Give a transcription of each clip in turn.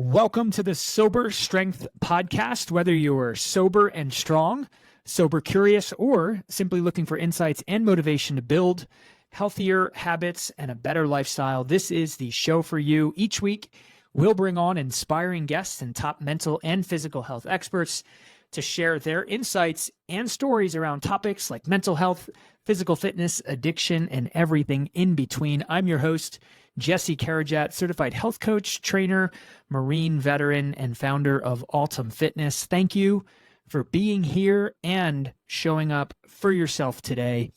Welcome to the Sober Strength Podcast. Whether you're sober and strong, sober curious, or simply looking for insights and motivation to build healthier habits and a better lifestyle, this is the show for you. Each week, we'll bring on inspiring guests and top mental and physical health experts to share their insights and stories around topics like mental health, physical fitness, addiction, and everything in between. I'm your host, Jesse Karajat, certified health coach, trainer, Marine veteran, and founder of Altum Fitness. Thank you for being here and showing up for yourself today.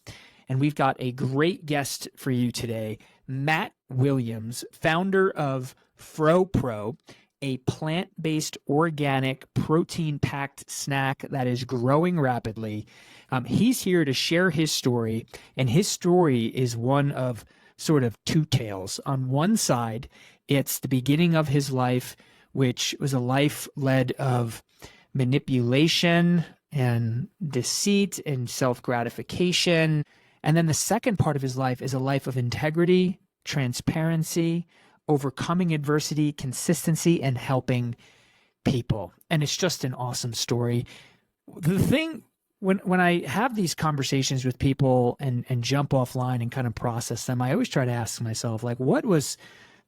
And we've got a great guest for you today, Matt Williams, founder of FroPro, a plant-based organic protein-packed snack that is growing rapidly. He's here to share his story, and his story is one of sort of two tales. On one side, it's the beginning of his life, which was a life led of manipulation and deceit and self-gratification. And then the second part of his life is a life of integrity, transparency, overcoming adversity, consistency, and helping people. And it's just an awesome story. The thing, when I have these conversations with people and jump offline and kind of process them, I always try to ask myself, like, what was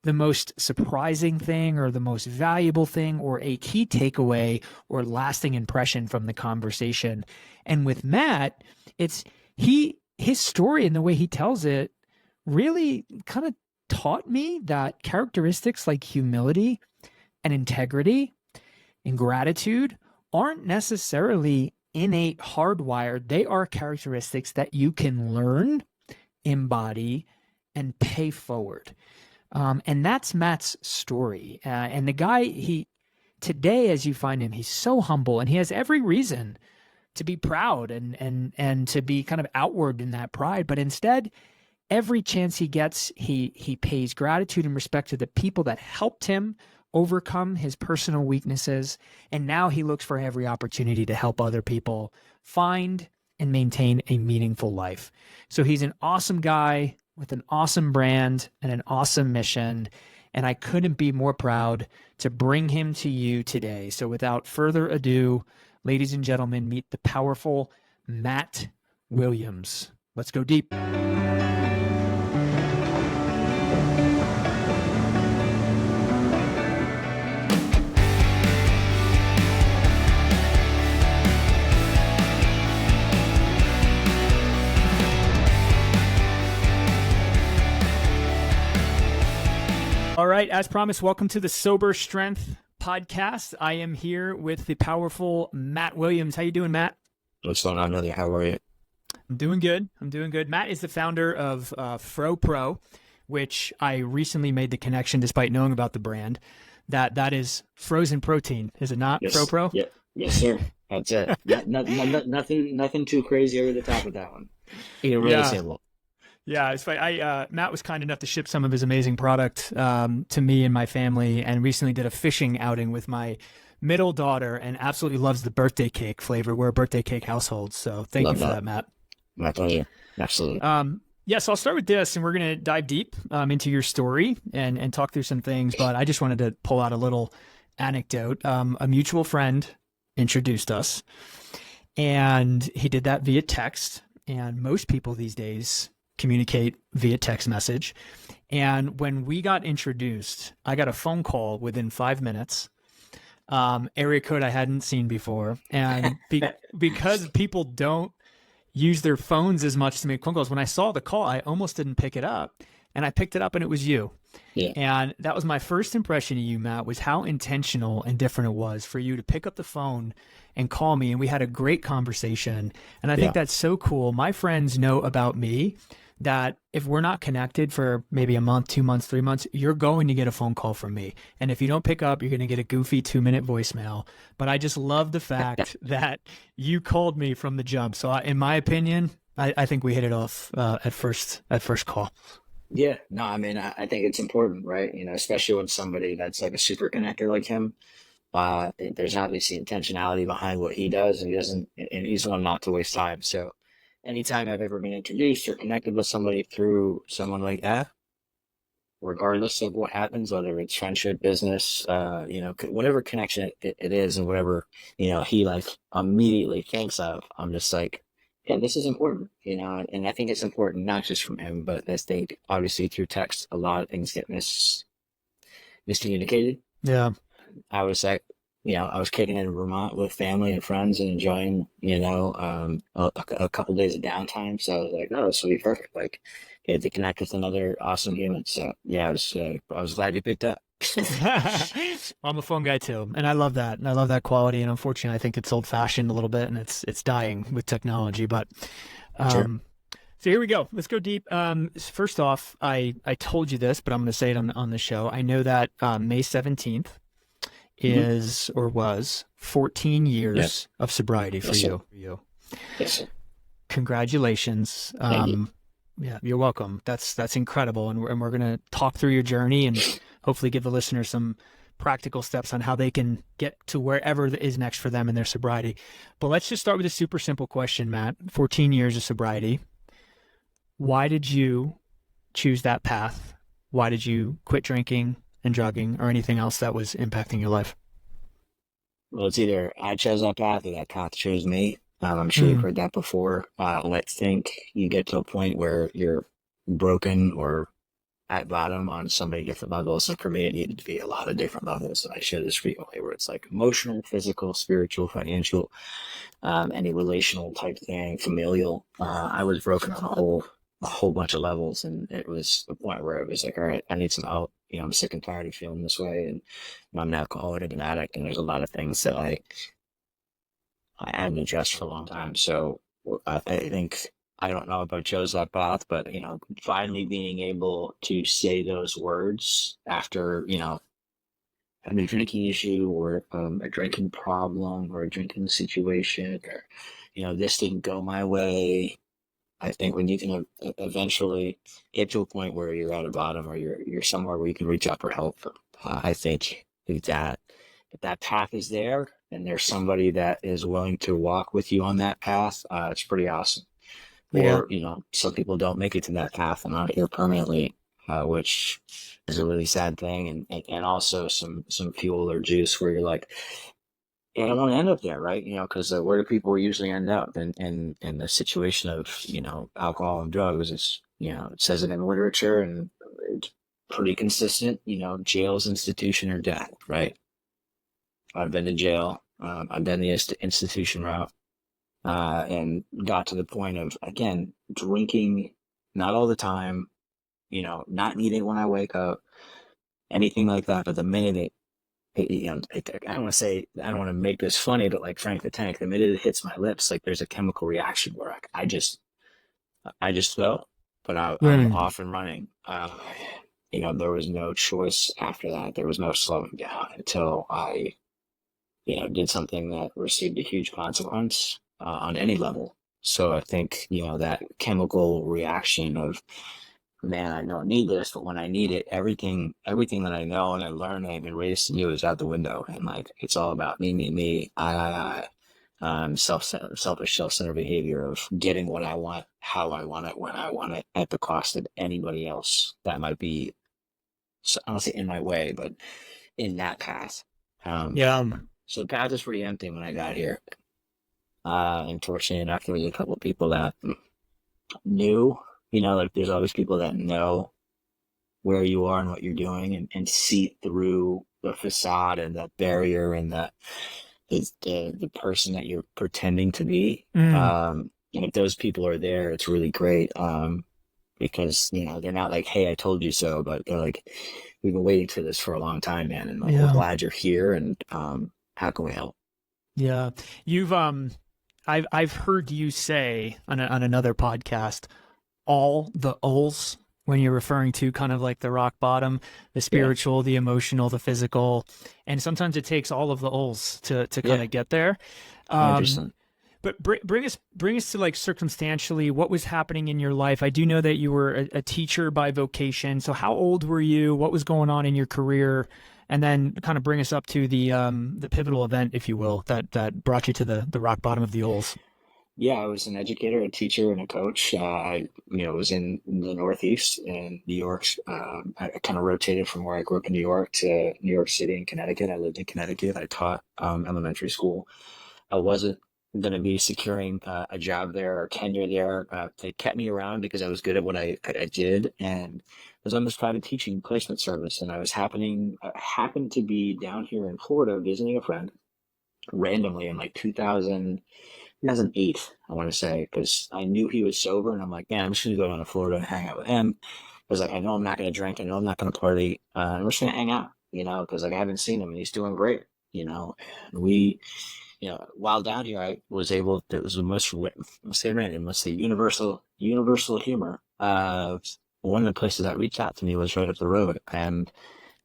the most surprising thing or the most valuable thing or a key takeaway or lasting impression from the conversation? And with Matt, it's his story and the way he tells it really kind of taught me that characteristics like humility and integrity and gratitude aren't necessarily innate, hardwired. They are characteristics that you can learn, embody, and pay forward. And that's Matt's story. And the guy, today, as you find him, he's so humble, and he has every reason to be proud and to be kind of outward in that pride. But instead, every chance he gets, he pays gratitude and respect to the people that helped him overcome his personal weaknesses. And now he looks for every opportunity to help other people find and maintain a meaningful life. So he's an awesome guy with an awesome brand and an awesome mission. And I couldn't be more proud to bring him to you today. So without further ado, ladies and gentlemen, meet the powerful Matt Williams. Let's go deep. All right, as promised, welcome to the Sober Strength Podcast. I am here with the powerful Matt Williams. How you doing, Matt? What's going on, Elliot? How are you? I'm doing good. Matt is the founder of FroPro, which I recently made the connection, despite knowing about the brand, that is frozen protein. Is it not, yes. FroPro? Yeah. Yes, sir. That's it. Nothing too crazy over the top of that one. Really simple. Yeah, it's funny. Matt was kind enough to ship some of his amazing product to me and my family, and recently did a fishing outing with my middle daughter, and absolutely loves the birthday cake flavor. We're a birthday cake household, so thank you for that, Matt. My pleasure. Absolutely. So I'll start with this, and we're going to dive deep into your story and talk through some things, but I just wanted to pull out a little anecdote. A mutual friend introduced us, and he did that via text, and most people these days communicate via text message. And when we got introduced, I got a phone call within 5 minutes, area code I hadn't seen before. And because people don't use their phones as much to make phone calls, when I saw the call, I almost didn't pick it up. And I picked it up, and it was you. Yeah. And that was my first impression of you, Matt, was how intentional and different it was for you to pick up the phone and call me. And we had a great conversation. And I think that's so cool. My friends know about me that if we're not connected for maybe a month, 2 months, 3 months, you're going to get a phone call from me. And if you don't pick up, you're going to get a goofy 2-minute voicemail. But I just love the fact that you called me from the jump. So in my opinion, I think we hit it off at first call. Yeah, no, I mean, I think it's important, right? You know, especially when somebody that's like a super connector like him, there's obviously intentionality behind what he does, and he's one not to waste time. So anytime I've ever been introduced or connected with somebody through someone like that, regardless of what happens, whether it's friendship, business, whatever connection it is, and whatever, he like immediately thinks of, I'm just like, yeah, this is important, and I think it's important not just from him, but as they obviously through text, a lot of things get miscommunicated. Yeah. I was like, I was kicking in Vermont with family and friends and enjoying, a couple days of downtime. So I was like, oh, this will be perfect. Like, get to connect with another awesome human. So yeah, I was glad you picked up. I'm a phone guy too, and I love that. And I love that quality. And unfortunately, I think it's old fashioned a little bit, and it's dying with technology. But Sure. so here we go. Let's go deep. First off, I told you this, but I'm going to say it on the show. I know that May 17th is or was 14 years of sobriety for Yes, sir. you. Yes, sir. Congratulations. Thank you. Yeah, you're welcome. That's incredible. And we're going to talk through your journey and hopefully give the listeners some practical steps on how they can get to wherever is next for them in their sobriety. But let's just start with a super simple question, Matt. 14 years of sobriety. Why did you choose that path? Why did you quit drinking and drugging or anything else that was impacting your life? Well, it's either I chose that path or that path chose me. I'm sure you've heard that before. Let's think you get to a point where you're broken or at bottom on so many different levels. So for me, it needed to be a lot of different levels. And I share this frequently where it's like emotional, physical, spiritual, financial, any relational type thing, familial. I was broken on a whole bunch of levels. And it was the point where it was like, all right, I need some help. I'm sick and tired of feeling this way. And I'm an alcoholic and an addict. And there's a lot of things that I hadn't addressed for a long time. So I think, I don't know if I chose that path, but, finally being able to say those words after, having a drinking issue or a drinking problem or a drinking situation or, this didn't go my way. I think when you can eventually get to a point where you're at a bottom or you're somewhere where you can reach out for help, I think that if that path is there and there's somebody that is willing to walk with you on that path, it's pretty awesome. Yeah. Or, some people don't make it to that path and aren't here permanently, which is a really sad thing. And also some fuel or juice where you're like, yeah, I don't want to end up there, right? Because where do people usually end up? In the situation of, alcohol and drugs, it's, it says it in literature and it's pretty consistent, jail's institution or death, right? I've been to jail. I've done the institution route. And got to the point of, again, drinking, not all the time, not needing when I wake up, anything like that. But the minute I don't want to say, I don't want to make this funny, but like Frank the Tank, the minute it hits my lips, like there's a chemical reaction where I just fell, but I'm off and running. There was no choice after that. There was no slowing down until I, did something that received a huge consequence on any level. So I think, that chemical reaction of, man, I don't need this, but when I need it, everything that I know and I learn and I've been raised to do is out the window. And like, it's all about me, I. Selfish, self-centered behavior of getting what I want, how I want it, when I want it, at the cost of anybody else that might be, I don't say in my way, but in that path. So the path is pretty empty when I got here. Unfortunately enough, there was a couple of people that knew, like there's always people that know where you are and what you're doing and see through the facade and the barrier and the person that you're pretending to be. And if those people are there, it's really great. Because, they're not like, hey, I told you so, but they're like, we've been waiting for this for a long time, man. And like, we're glad you're here. And how can we help? Yeah. You've, I've heard you say on another podcast, all the O's when you're referring to kind of like the rock bottom, the spiritual, the emotional, the physical, and sometimes it takes all of the O's to kind of get there. 100%. But bring us to like circumstantially what was happening in your life. I do know that you were a teacher by vocation. So how old were you? What was going on in your career? And then kind of bring us up to the pivotal event, if you will, that brought you to the rock bottom of the O's. Yeah, I was an educator, a teacher, and a coach. I, was in the Northeast in New York. I kind of rotated from where I grew up in New York to New York City and Connecticut. I lived in Connecticut. I taught elementary school. I wasn't going to be securing a job there or tenure there. They kept me around because I was good at what I did, and I was on this private teaching placement service. And happened to be down here in Florida visiting a friend randomly in like 2008, I want to say, because I knew he was sober, and I'm like, man, I'm just gonna go down to Florida and hang out with him. Because like I know I'm not gonna drink, I know I'm not gonna party. I'm just gonna hang out, because like I haven't seen him and he's doing great, And while down here, I was able. It was the most, say random, let's say universal humor. One of the places that reached out to me was right up the road, and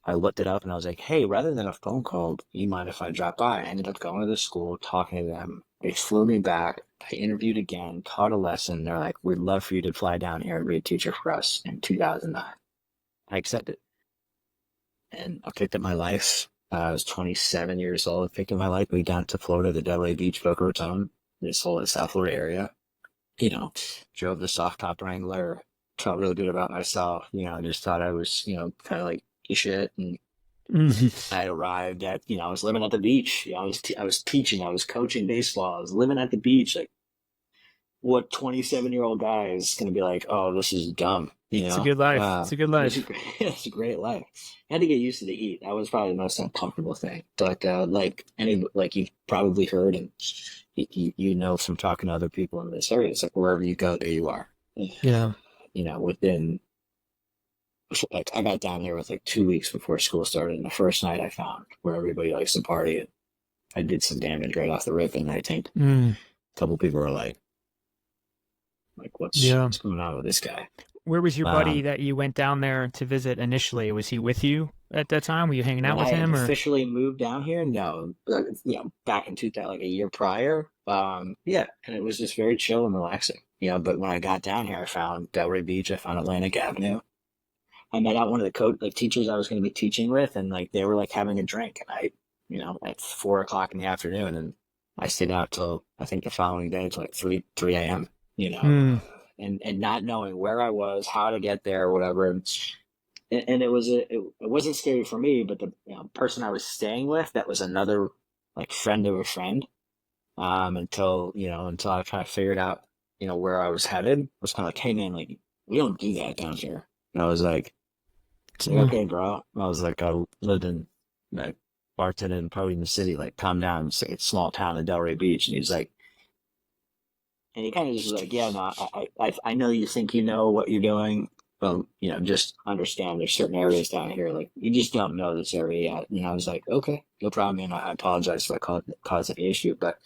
I looked it up and I was like, hey, rather than a phone call, you mind if I drop by? I ended up going to the school, talking to them. They flew me back. I interviewed again, taught a lesson. They're like, we'd love for you to fly down here and be a teacher for us in 2009. I accepted. And I picked up my life. I was 27 years old. I picked up my life. We down to Florida, the Delray Beach, Boca Raton, this whole South Florida area. Drove the soft top Wrangler. Felt really good about myself. I just thought I was, kind of like shit. And I arrived at, I was living at the beach. I was teaching, I was coaching baseball. I was living at the beach. Like, what 27-year-old guy is going to be like, oh, this is dumb, It's a good life. It's a good life. It's a great life. I had to get used to the heat. That was probably the most uncomfortable thing. But like you've probably heard, and from talking to other people in this area, it's like wherever you go, there you are. Yeah. Within, like, I got down there with like 2 weeks before school started, and the first night I found where everybody likes to party, and I did some damage right off the rip, and I think a couple people were like, what's going on with this guy? Where was your buddy that you went down there to visit initially? Was he with you at that time? Were you hanging out with him? Or officially moved down here? No, back in 2000, like a year prior. Yeah, and it was just very chill and relaxing. But when I got down here, I found Delray Beach. I found Atlantic Avenue. I met out one of the teachers I was going to be teaching with, and like they were like having a drink, and at 4 o'clock in the afternoon, and I stayed out till I think the following day till like 3 a.m. And not knowing where I was, how to get there, or whatever. And it wasn't scary for me, but the person I was staying with, that was another like friend of a friend. Until I kind of figured out where I was headed. I was kind of like, hey man, like we don't do that down here. And I was like, okay, bro. I was like, I lived in like Barton and probably in the city, like calm down. It's like a small town in Delray Beach, and he's like. And he kind of just was like, yeah, no, I know you think you know what you're doing. Well, just understand there's certain areas down here, like, you just don't know this area yet. And I was like, okay, no problem. And I apologize if I caused any issue, but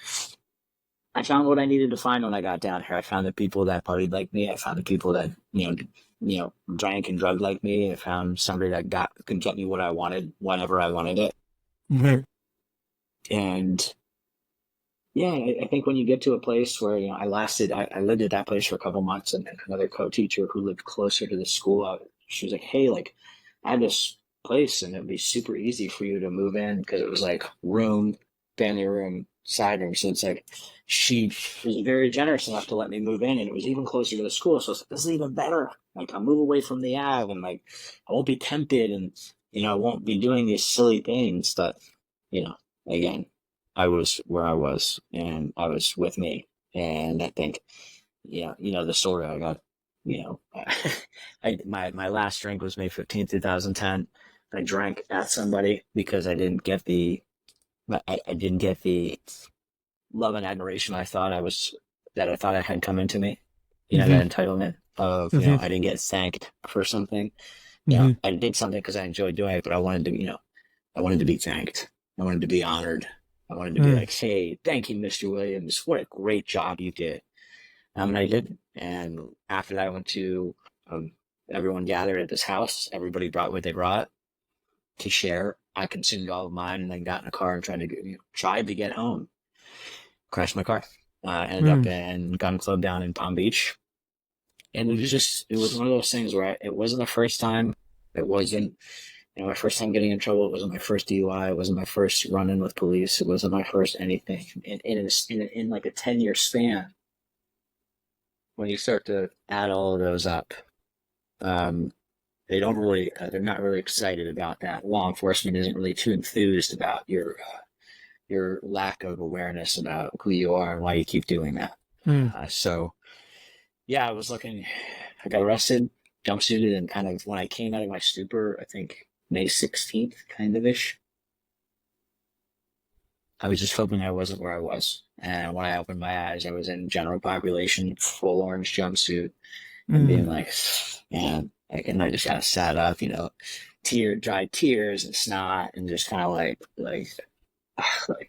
I found what I needed to find when I got down here. I found the people that partied like me. I found the people that, drank and drugged like me. I found somebody that could get me what I wanted whenever I wanted it. Mm-hmm. And yeah, I think when you get to a place where, I lived at that place for a couple months, and then another co-teacher who lived closer to the school, she was like, hey, like, I have this place and it'd be super easy for you to move in, because it was like room, family room, side room. So it's like, she was very generous enough to let me move in, and it was even closer to the school. So it's like, this is even better. Like, I'll move away from the Ave, and like, I won't be tempted, and, I won't be doing these silly things that, again, I was where I was, and I was with me. And I think, the story I got, my last drink was May 15th, 2010. I drank at somebody because I didn't get the love and admiration I thought I had come into me. That entitlement of, I didn't get thanked for something. I did something because I enjoyed doing it, but I wanted to be thanked. I wanted to be honored. I wanted to be like, hey, thank you, Mr. Williams. What a great job you did. And I did. And after that, I went to, everyone gathered at this house. Everybody brought what they brought to share. I consumed all of mine, and then got in a car and tried to get home. Crashed my car. Ended up in Gun Club down in Palm Beach. And it was one of those things where it wasn't the first time. It wasn't, my first time getting in trouble. It wasn't my first DUI. It wasn't my first run-in with police. It wasn't my first anything. In like a 10-year span, when you start to add all of those up, um, they don't really, they're not really excited about that. Law enforcement isn't really too enthused about your lack of awareness about who you are and why you keep doing that. Mm. So yeah, I was looking, I got arrested, jumpsuited, and kind of when I came out of my stupor, I think May 16th, kind of ish, I was just hoping I wasn't where I was. And when I opened my eyes, I was in general population, full orange jumpsuit, and being Mm. like, man, like, and I just kind of sat up, dried tears and snot, and just kind of like,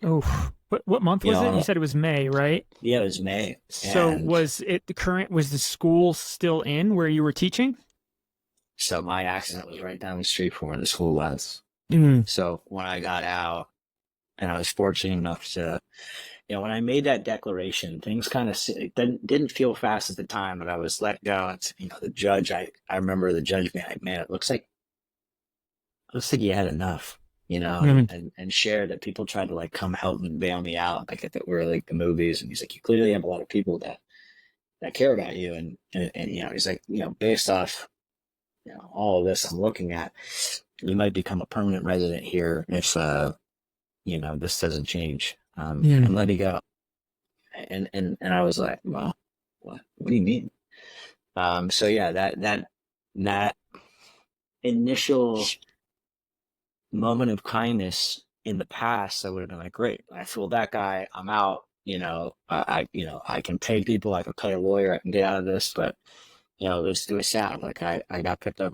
Oh, what month was it? You said it was May, right? yeah, it was May. So And was it was the school still in where you were teaching? so my accident was right down the street from where the school was. Mm. So when I got out, and I was fortunate enough to, when I made that declaration, things kind of didn't feel fast at the time, but I was let go. And, the judge, I remember the judge being like, man, it looks like you had enough, Mm. and shared that people tried to like come help and bail me out, like if it were like the movies. And he's like, you clearly have a lot of people that care about you. And he's like, based off, all of this I'm looking at, you might become a permanent resident here if, this doesn't change, Mm. and let me go. And I was like, well, what do you mean? So yeah, that initial moment of kindness in the past, I would have been like, great, I fooled that guy, I'm out. I can pay people, I can pay a lawyer, I can get out of this. But it was sad. Like I got picked up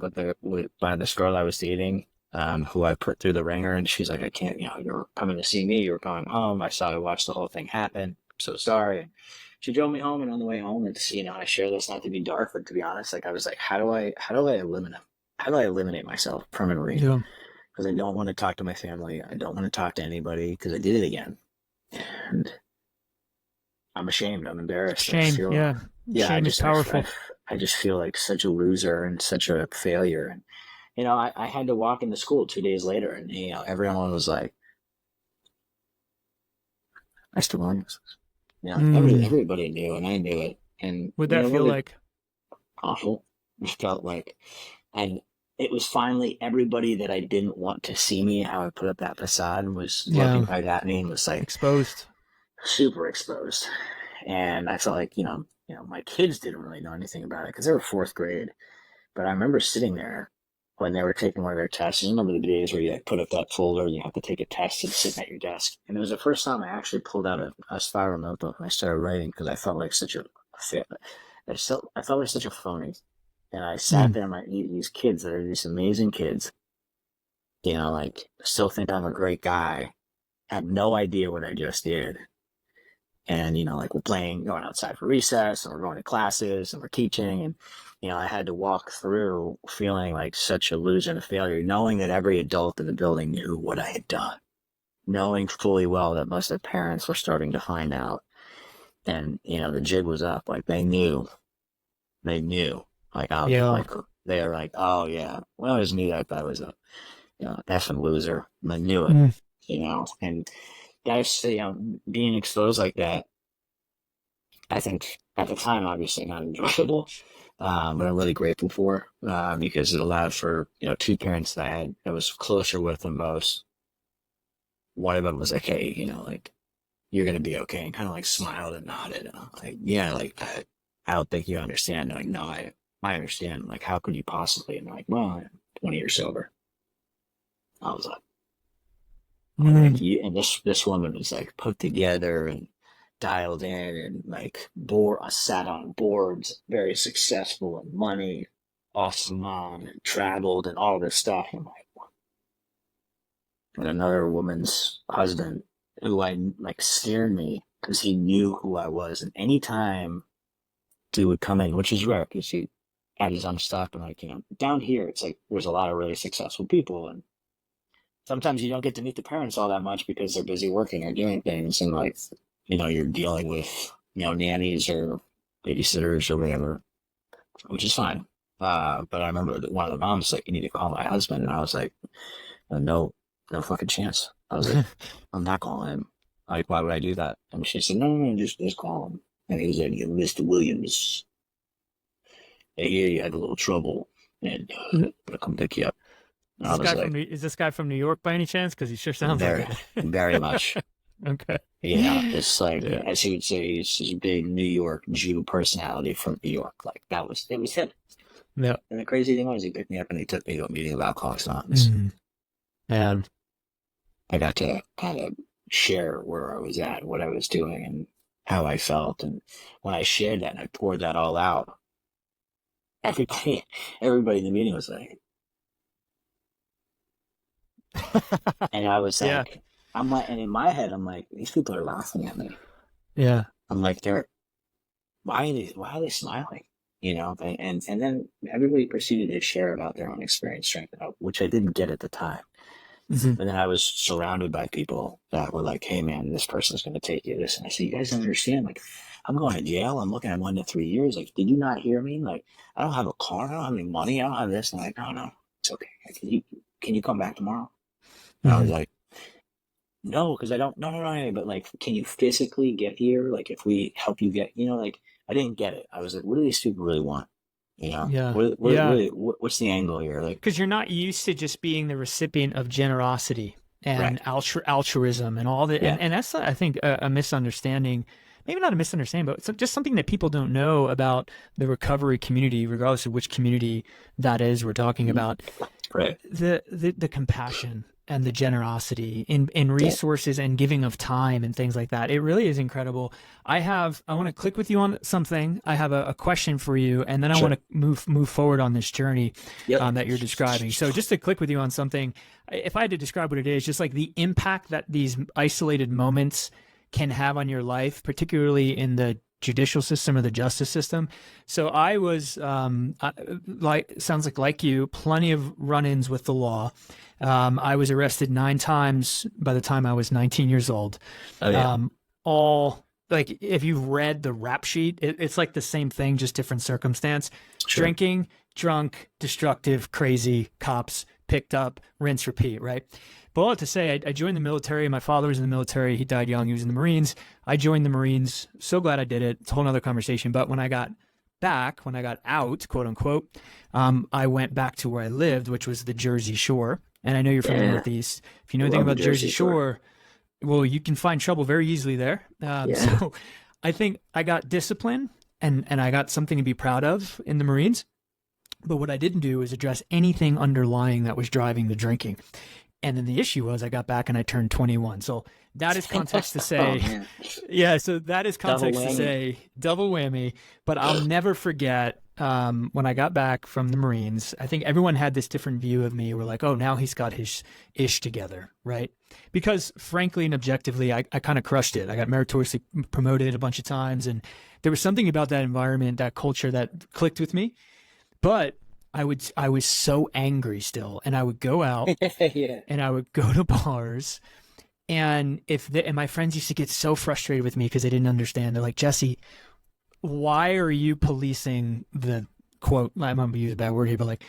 by this girl I was dating, who I put through the ringer, and she's like, I can't, you're coming to see me, you were going home, I watched the whole thing happen, I'm so sorry. She drove me home, and on the way home, it's, I share this not to be dark, but to be honest, like I was like, how do I eliminate myself permanently? Yeah. Because I don't want to talk to my family, I don't want to talk to anybody, because I did it again. And I'm ashamed, I'm embarrassed. Shame. Yeah. Shame is powerful. I just feel like such a loser and such a failure. And I had to walk into school 2 days later, and everyone was like, I still want this. Everybody knew, and I knew it. And What'd that feel really like? awful. It felt like, and it was finally everybody that I didn't want to see me, how I put up that facade, was looking right at me and was like Exposed. super exposed. And I felt like, my kids didn't really know anything about it because they were fourth grade. But I remember sitting there when they were taking one of their tests. You remember the days where you put up that folder and you have to take a test and sit at your desk. And it was the first time I actually pulled out a spiral notebook and I started writing, because I felt like I felt like such a phony. And I sat there, and these kids that are these amazing kids, like still think I'm a great guy, have no idea what I just did. And, like we're going outside for recess, and we're going to classes, and we're teaching. And, I had to walk through feeling like such a loser and a failure, knowing that every adult in the building knew what I had done, knowing fully well that most of the parents were starting to find out. And, the jig was up. Like they knew. Like, like they were like, oh yeah, well, it was me. I thought I was a, effing loser. I knew it, and that's, being exposed like that, I think at the time, obviously not enjoyable, but I'm really grateful for, because it allowed for, two parents that I was closer with than most. One of them was like, hey, like, you're going to be okay, and kind of like smiled and nodded. And I'm like, yeah, like, I don't think you understand. Like, no, I understand. Like, how could you possibly? And they're like, well, I'm 20 years sober. I was like, and this woman was like put together and dialed in, and like sat on boards, very successful, and money, awesome mom, and traveled, and all this stuff. I'm like, and another woman's husband, who I like, scared me because he knew who I was, and anytime he would come in, which is rare because he had his own stuff, and like, down here it's like there's a lot of really successful people, and sometimes you don't get to meet the parents all that much because they're busy working or doing things, and like, you're dealing with, nannies or babysitters or whatever, which is fine. But I remember that one of the moms was like, you need to call my husband. And I was like, no fucking chance. I was like, I'm not calling him. Like, why would I do that? And she said, no, just call him. And he was like, Mr. Williams. I hear you had a little trouble, and I'm gonna come pick you up. And I was like, Is this guy from New York by any chance? Because he sure sounds very, like it. very much. Okay. Yeah, it's like, Yeah. as you would say, he's a big New York Jew personality from New York. Like, it was him. Yeah. And the crazy thing was, he picked me up and he took me to a meeting of Alcoholics Anonymous. And I got to kind of share where I was at, what I was doing, and how I felt. And when I shared that and I poured that all out, everybody in the meeting was like, and I was Yeah. like, I'm like, and in my head, I'm like, these people are laughing at me. Yeah. I'm like, why are they smiling? You know, and then everybody proceeded to share about their own experience, right? Which I didn't get at the time. Mhm. And then I was surrounded by people that were like, hey man, this person's going to take you this. And I said, you guys don't understand. Like, I'm going to jail. I'm looking at 1 to 3 years. Like, did you not hear me? Like, I don't have a car. I don't have any money. I don't have this. And I'm like, no, it's okay. Can you come back tomorrow? And I was like, no, because I don't, no, but like, can you physically get here? Like, if we help you get, like, I didn't get it. I was like, what do these people really want? You know, Yeah. what's the angle here? Like, Because you're not used to just being the recipient of generosity and altruism and all that. Yeah. And that's, I think, a misunderstanding. Maybe not a misunderstanding, but it's just something that people don't know about the recovery community, regardless of which community that is we're talking about. Right. The compassion and the generosity in resources and giving of time and things like that. It really is incredible. I want to click with you on something. I have a question for you, and then I want to move forward on this journey that you're describing. So just to click with you on something, if I had to describe what it is, just like the impact that these isolated moments can have on your life, particularly in the judicial system or the justice system. So I was sounds like you, plenty of run-ins with the law. I was arrested 9 times by the time I was 19 years old. Oh, yeah. All like, if you've read the rap sheet, it's like the same thing, just different circumstance. Sure. Drinking, drunk, destructive, crazy, cops, picked up, rinse, repeat, right? But all that to say, I joined the military. My father was in the military. He died young. He was in the Marines. I joined the Marines. So glad I did it. It's a whole nother conversation. But when I got out, quote unquote, I went back to where I lived, which was the Jersey Shore. And I know you're from the Northeast. If you know anything about the Jersey Shore, well, you can find trouble very easily there. So I think I got discipline and I got something to be proud of in the Marines. But what I didn't do is address anything underlying that was driving the drinking. And then the issue was I got back and I turned 21. So that is context to say, so that is context to say double whammy. But I'll never forget when I got back from the Marines, I think everyone had this different view of me. We're like, oh, now he's got his ish together, right? Because frankly and objectively, I kind of crushed it. I got meritoriously promoted a bunch of times. And there was something about that environment, that culture that clicked with me. But I was so angry still, and I would go out and I would go to bars, and and my friends used to get so frustrated with me because they didn't understand. They're like, Jesse, why are you policing the quote? I'm going to use a bad word here, but like,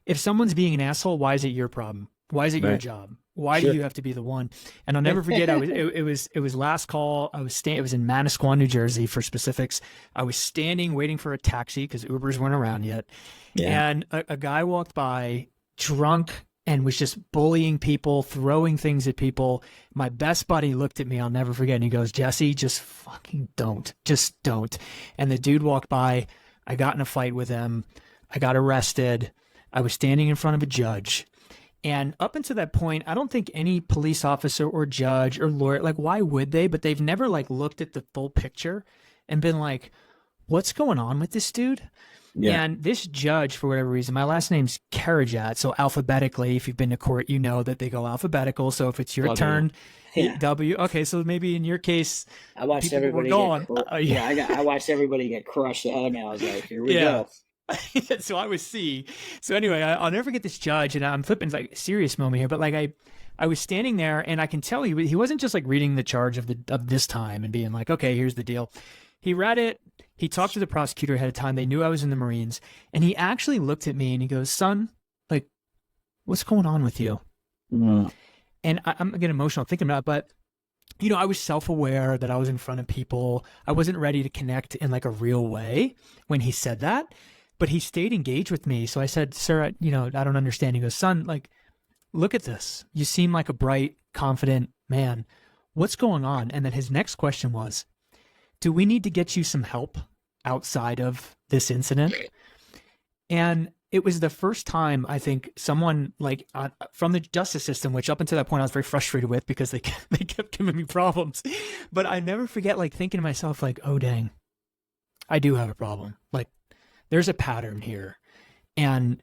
if someone's being an asshole, why is it your problem? Why is it your job? Why do you have to be the one? And I'll never forget. It was last call. It was in Manasquan, New Jersey, for specifics. I was standing waiting for a taxi because Ubers weren't around yet. Yeah. And a guy walked by drunk and was just bullying people, throwing things at people. My best buddy looked at me. I'll never forget. And he goes, Jesse, just fucking don't. Just don't. And the dude walked by. I got in a fight with him. I got arrested. I was standing in front of a judge. And up until that point, I don't think any police officer or judge or lawyer, like, why would they? But they've never like looked at the full picture and been like, what's going on with this dude? Yeah. And this judge, for whatever reason, my last name's Karajat. So alphabetically, if you've been to court, you know that they go alphabetical. So if it's your turn, W. Okay, so maybe in your case, I watched everybody I watched everybody get crushed. And I was like, here we go. So I was C. So anyway, I'll never forget this judge, and I'm flipping, like, a serious moment here, but like I was standing there, and I can tell he wasn't just like reading the charge of this time and being like, okay, here's the deal. He read it. He talked to the prosecutor ahead of time. They knew I was in the Marines, and he actually looked at me and he goes, son, like, what's going on with you? Mm. And I'm getting emotional thinking about it, but you know, I was self-aware that I was in front of people. I wasn't ready to connect in like a real way when he said that. but he stayed engaged with me. So I said, sir, I don't understand. He goes, son, like, look at this. You seem like a bright, confident man. What's going on? And then his next question was, do we need to get you some help outside of this incident? And it was the first time I think someone like from the justice system, which up until that point I was very frustrated with because they kept giving me problems. But I never forget like thinking to myself like, oh, dang, I do have a problem. Like there's a pattern here. And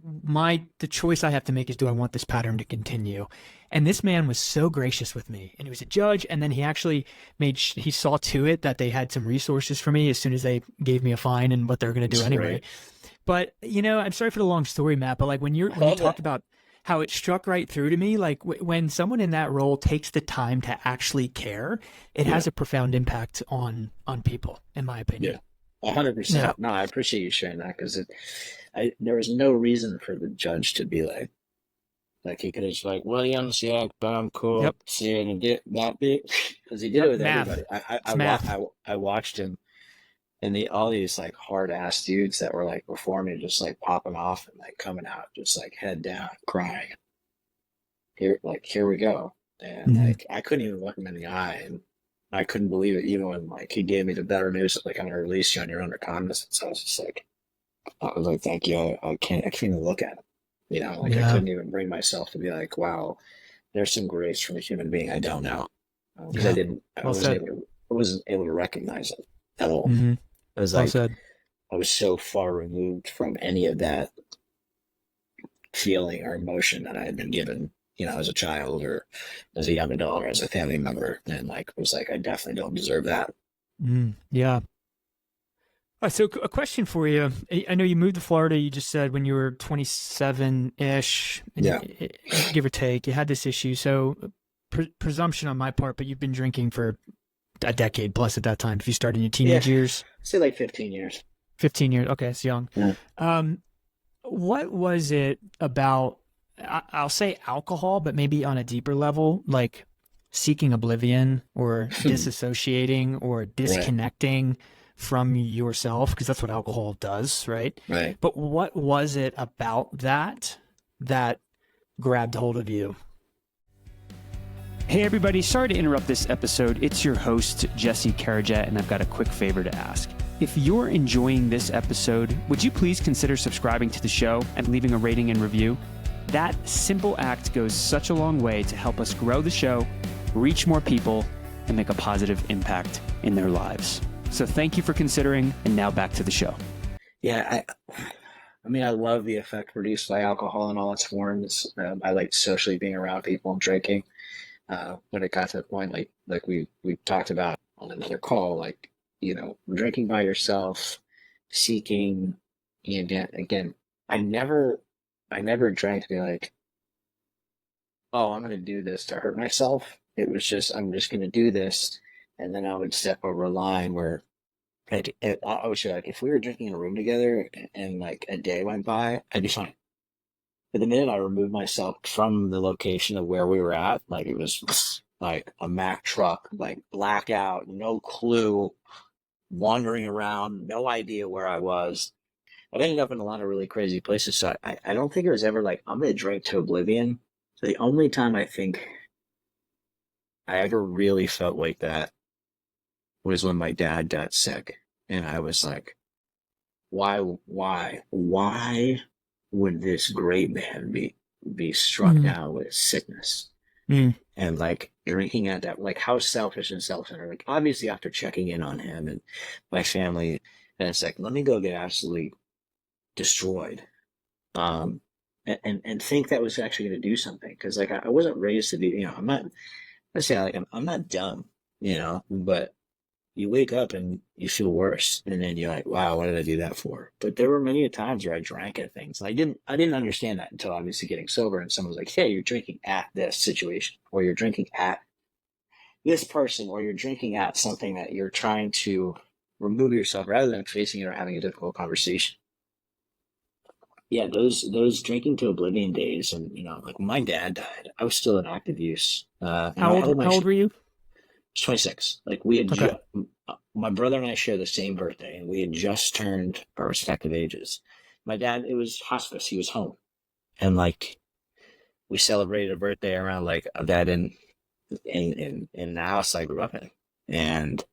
the choice I have to make is, do I want this pattern to continue? And this man was so gracious with me, and he was a judge. And then he actually he saw to it that they had some resources for me as soon as they gave me a fine and what they're going to do anyway. Right. But, I'm sorry for the long story, Matt, but like when you talked about how it struck right through to me, like when someone in that role takes the time to actually care, it has a profound impact on people, in my opinion. Yeah, 100%. Yeah. No, I appreciate you sharing that because there was no reason for the judge to be like he could have just like, Williams, yeah, but I'm cool. Yep. See, and he did not be because he did it with Math. everybody. I watched him, and all these like hard ass dudes that were like before me, just like popping off and like coming out, just like head down, crying. Here we go, and like I couldn't even look him in the eye, and I couldn't believe it, even when like he gave me the better news, like I'm gonna release you on your own recognizance. I was just like, thank you. I can't even look at him. I couldn't even bring myself to be like, wow, there's some grace from a human being I don't know, because I wasn't able to recognize it at all. Mm-hmm. It was like I was so far removed from any of that feeling or emotion that I had been given, as a child or as a young adult or as a family member, and like it was like I definitely don't deserve that. Yeah. So a question for you. I know you moved to Florida, you just said when you were 27-ish, give or take, you had this issue. So presumption on my part, but you've been drinking for a decade plus at that time. If you started in your teenage years? Say like 15 years. 15 years. Okay, it's young. Yeah. What was it about, I'll say alcohol, but maybe on a deeper level, like seeking oblivion or disassociating or disconnecting from yourself, because that's what alcohol does, right? Right. But what was it about that grabbed hold of you? Hey everybody, sorry to interrupt this episode. It's your host, Jesse Karajet, and I've got a quick favor to ask. If you're enjoying this episode, would you please consider subscribing to the show and leaving a rating and review? That simple act goes such a long way to help us grow the show, reach more people, and make a positive impact in their lives. So thank you for considering, and now back to the show. Yeah, I love the effect produced by alcohol in all its forms. I like socially being around people and drinking. When it got to the point, like we talked about on another call, like, drinking by yourself, seeking, again, I never drank to be like, oh, I'm going to do this to hurt myself. It was just, I'm just going to do this. And then I would step over a line where I would say, like, if we were drinking in a room together and like a day went by, I'd be fine. But the minute I removed myself from the location of where we were at, like it was like a Mack truck, like blackout, no clue, wandering around, no idea where I was. I've ended up in a lot of really crazy places. So I don't think it was ever like, I'm going to drink to oblivion. So the only time I think I ever really felt like that was when my dad got sick. And I was like, why would this great man be struck down with sickness? And like drinking at that, like how selfish and self-centered. Like obviously after checking in on him and my family, and it's like, let me go get absolutely destroyed. And think that was actually going to do something. Cause like I wasn't raised to be, I'm not, let's say like I'm not dumb, but you wake up and you feel worse, and then you're like, wow, what did I do that for? But there were many times where I drank at things. I didn't understand that until obviously getting sober, and someone was like, hey, you're drinking at this situation, or you're drinking at this person, or you're drinking at something that you're trying to remove yourself rather than facing it or having a difficult conversation. Yeah, those drinking to oblivion days, and like when my dad died, I was still in active use. How old were you? 26. Like we had my brother and I share the same birthday, and we had just turned our respective ages. My dad, it was hospice. He was home. And like, we celebrated a birthday around like a bed in the house I grew up in. And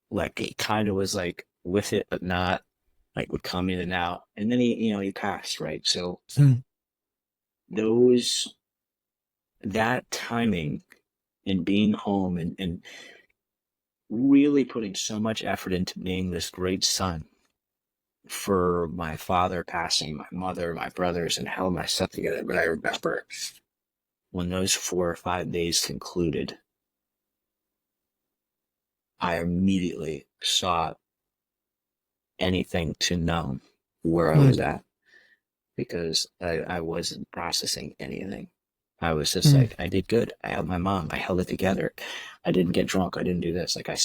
like, it kind of was like with it, but not, like would come in and out. And then he passed, right? So that timing and being home and really putting so much effort into being this great son for my father passing, my mother, my brothers, and held myself together. But I remember when those 4 or 5 days concluded, I immediately sought anything to know where I was at, because I wasn't processing anything. I was just like, I did good. I held my mom. I held it together. I didn't get drunk. I didn't do this. Like, I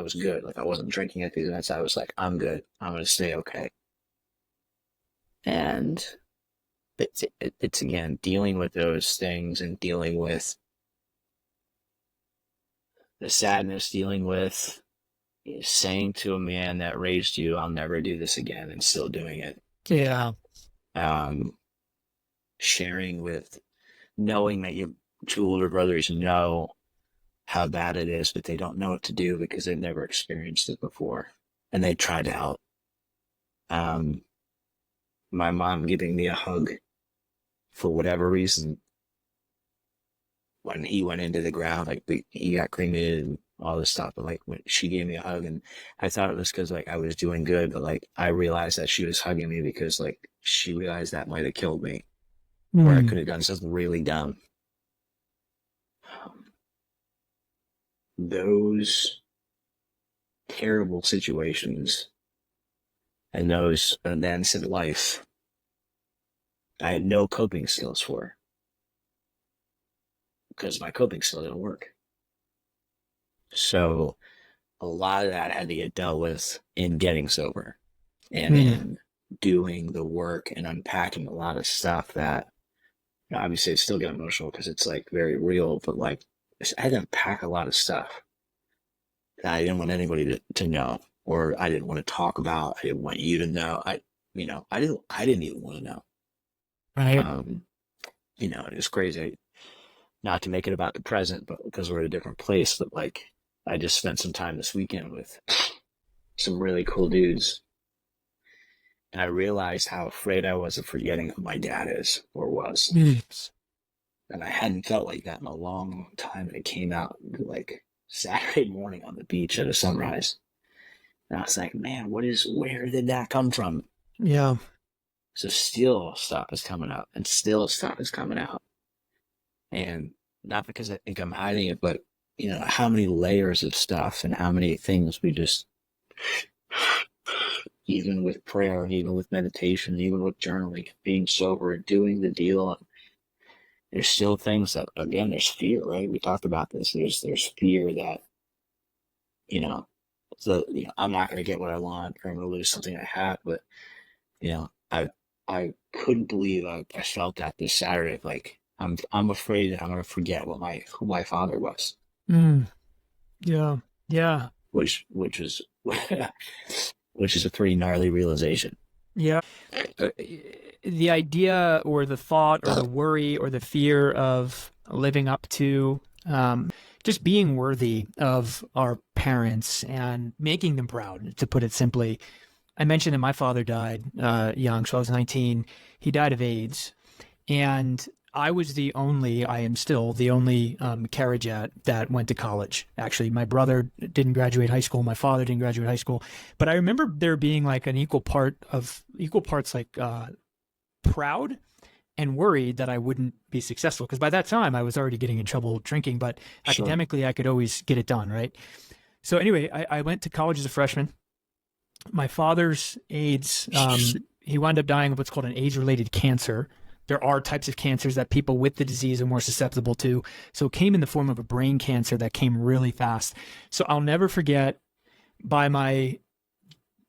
was good. Like, I wasn't drinking at these events. I was like, I'm good. I'm going to stay okay. And it's again, dealing with those things and dealing with the sadness, dealing with saying to a man that raised you, I'll never do this again, and still doing it. Yeah. Sharing with, knowing that your 2 older brothers know how bad it is, but they don't know what to do because they've never experienced it before, and they try to help. My mom giving me a hug for whatever reason when he went into the ground, like he got cremated and all this stuff, but like when she gave me a hug, and I thought it was because like I was doing good, but like I realized that she was hugging me because like she realized that might have killed me, or I could have done something really dumb. Those terrible situations and those events in life, I had no coping skills for, because my coping skill didn't work. So a lot of that had to get dealt with in getting sober and in doing the work and unpacking a lot of stuff that, obviously I still get emotional because it's like very real, but like I had to unpack a lot of stuff that I didn't want anybody to know, or I didn't want to talk about. I didn't want you to know. I didn't even want to know. Right. It was crazy. Not to make it about the present, but because we're at a different place, but like I just spent some time this weekend with some really cool dudes, and I realized how afraid I was of forgetting who my dad is or was. And I hadn't felt like that in a long time, and it came out like Saturday morning on the beach at a sunrise. And I was like, man, where did that come from? Yeah. So still stuff is coming up, and still stuff is coming out. And not because I think I'm hiding it, but how many layers of stuff and how many things we just, even with prayer, even with meditation, even with journaling, being sober and doing the deal, there's still things that, again, there's fear, right? We talked about this. There's fear that, I'm not going to get what I want, or I'm going to lose something I have. But, I couldn't believe I felt that this Saturday. Like, I'm afraid that I'm going to forget who my father was. Yeah. Yeah. Which is a pretty gnarly realization. Yeah. The idea or the thought or the worry or the fear of living up to just being worthy of our parents and making them proud, to put it simply. I mentioned that my father died young, so I was 19. He died of AIDS. And I am still the only Carajat that went to college. Actually, my brother didn't graduate high school. My father didn't graduate high school. But I remember there being like an equal parts like proud and worried that I wouldn't be successful. Because by that time, I was already getting in trouble drinking. But academically, I could always get it done, right? So anyway, I went to college as a freshman. My father's AIDS, he wound up dying of what's called an AIDS-related cancer. There are types of cancers that people with the disease are more susceptible to. So it came in the form of a brain cancer that came really fast. So I'll never forget, by my,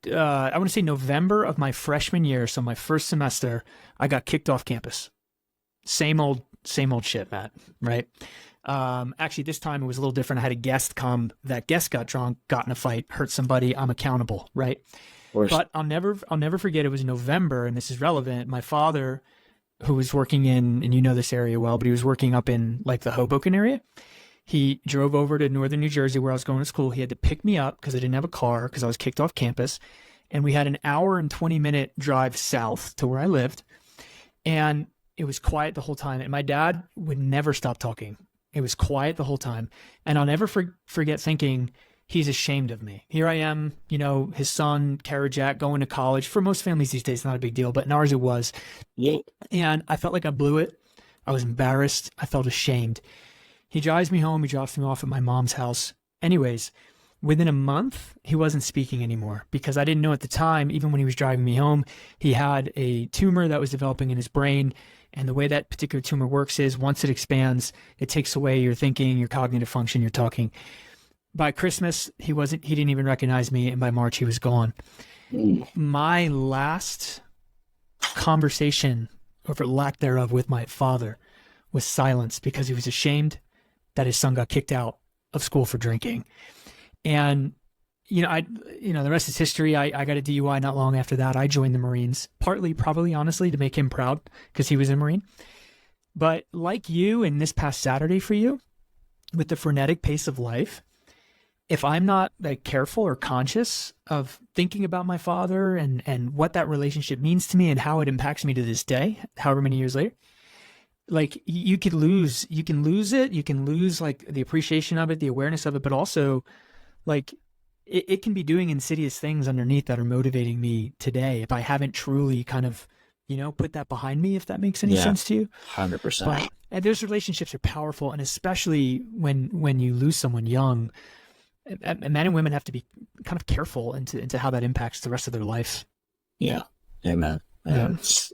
I want to say November of my freshman year, so my first semester, I got kicked off campus. Same old shit, Matt, right? Actually, this time it was a little different. I had a guest come. That guest got drunk, got in a fight, hurt somebody. I'm accountable, right? But I'll never forget. It was November, and this is relevant. My father, who was working and you know this area well, but he was working up in like the Hoboken area. He drove over to northern New Jersey where I was going to school. He had to pick me up because I didn't have a car because I was kicked off campus. And we had an hour and 20-minute drive south to where I lived. And it was quiet the whole time. And my dad would never stop talking. It was quiet the whole time. And I'll never forget thinking, he's ashamed of me. Here I am, you know, his son, Jack, going to college. For most families these days, not a big deal, but in ours it was. Yeah. And I felt like I blew it. I was embarrassed. I felt ashamed. He drives me home. He drops me off at my mom's house. Anyways, within a month, he wasn't speaking anymore because I didn't know at the time, even when he was driving me home, he had a tumor that was developing in his brain. And the way that particular tumor works is once it expands, it takes away your thinking, your cognitive function, your talking. By Christmas, he didn't even recognize me. And by March, he was gone. My last conversation, or for lack thereof, with my father was silence because he was ashamed that his son got kicked out of school for drinking. And, the rest is history. I got a DUI not long after that. I joined the Marines, partly, probably, honestly, to make him proud because he was a Marine. But like you, and this past Saturday for you, with the frenetic pace of life, if I'm not like careful or conscious of thinking about my father and what that relationship means to me and how it impacts me to this day, however many years later, like you can lose it. You can lose like the appreciation of it, the awareness of it, but also like it can be doing insidious things underneath that are motivating me today if I haven't truly kind of, put that behind me, if that makes any sense to you. 100%. And those relationships are powerful. And especially when you lose someone young, men and women have to be kind of careful into how that impacts the rest of their life. Yeah. Amen. Yeah. It's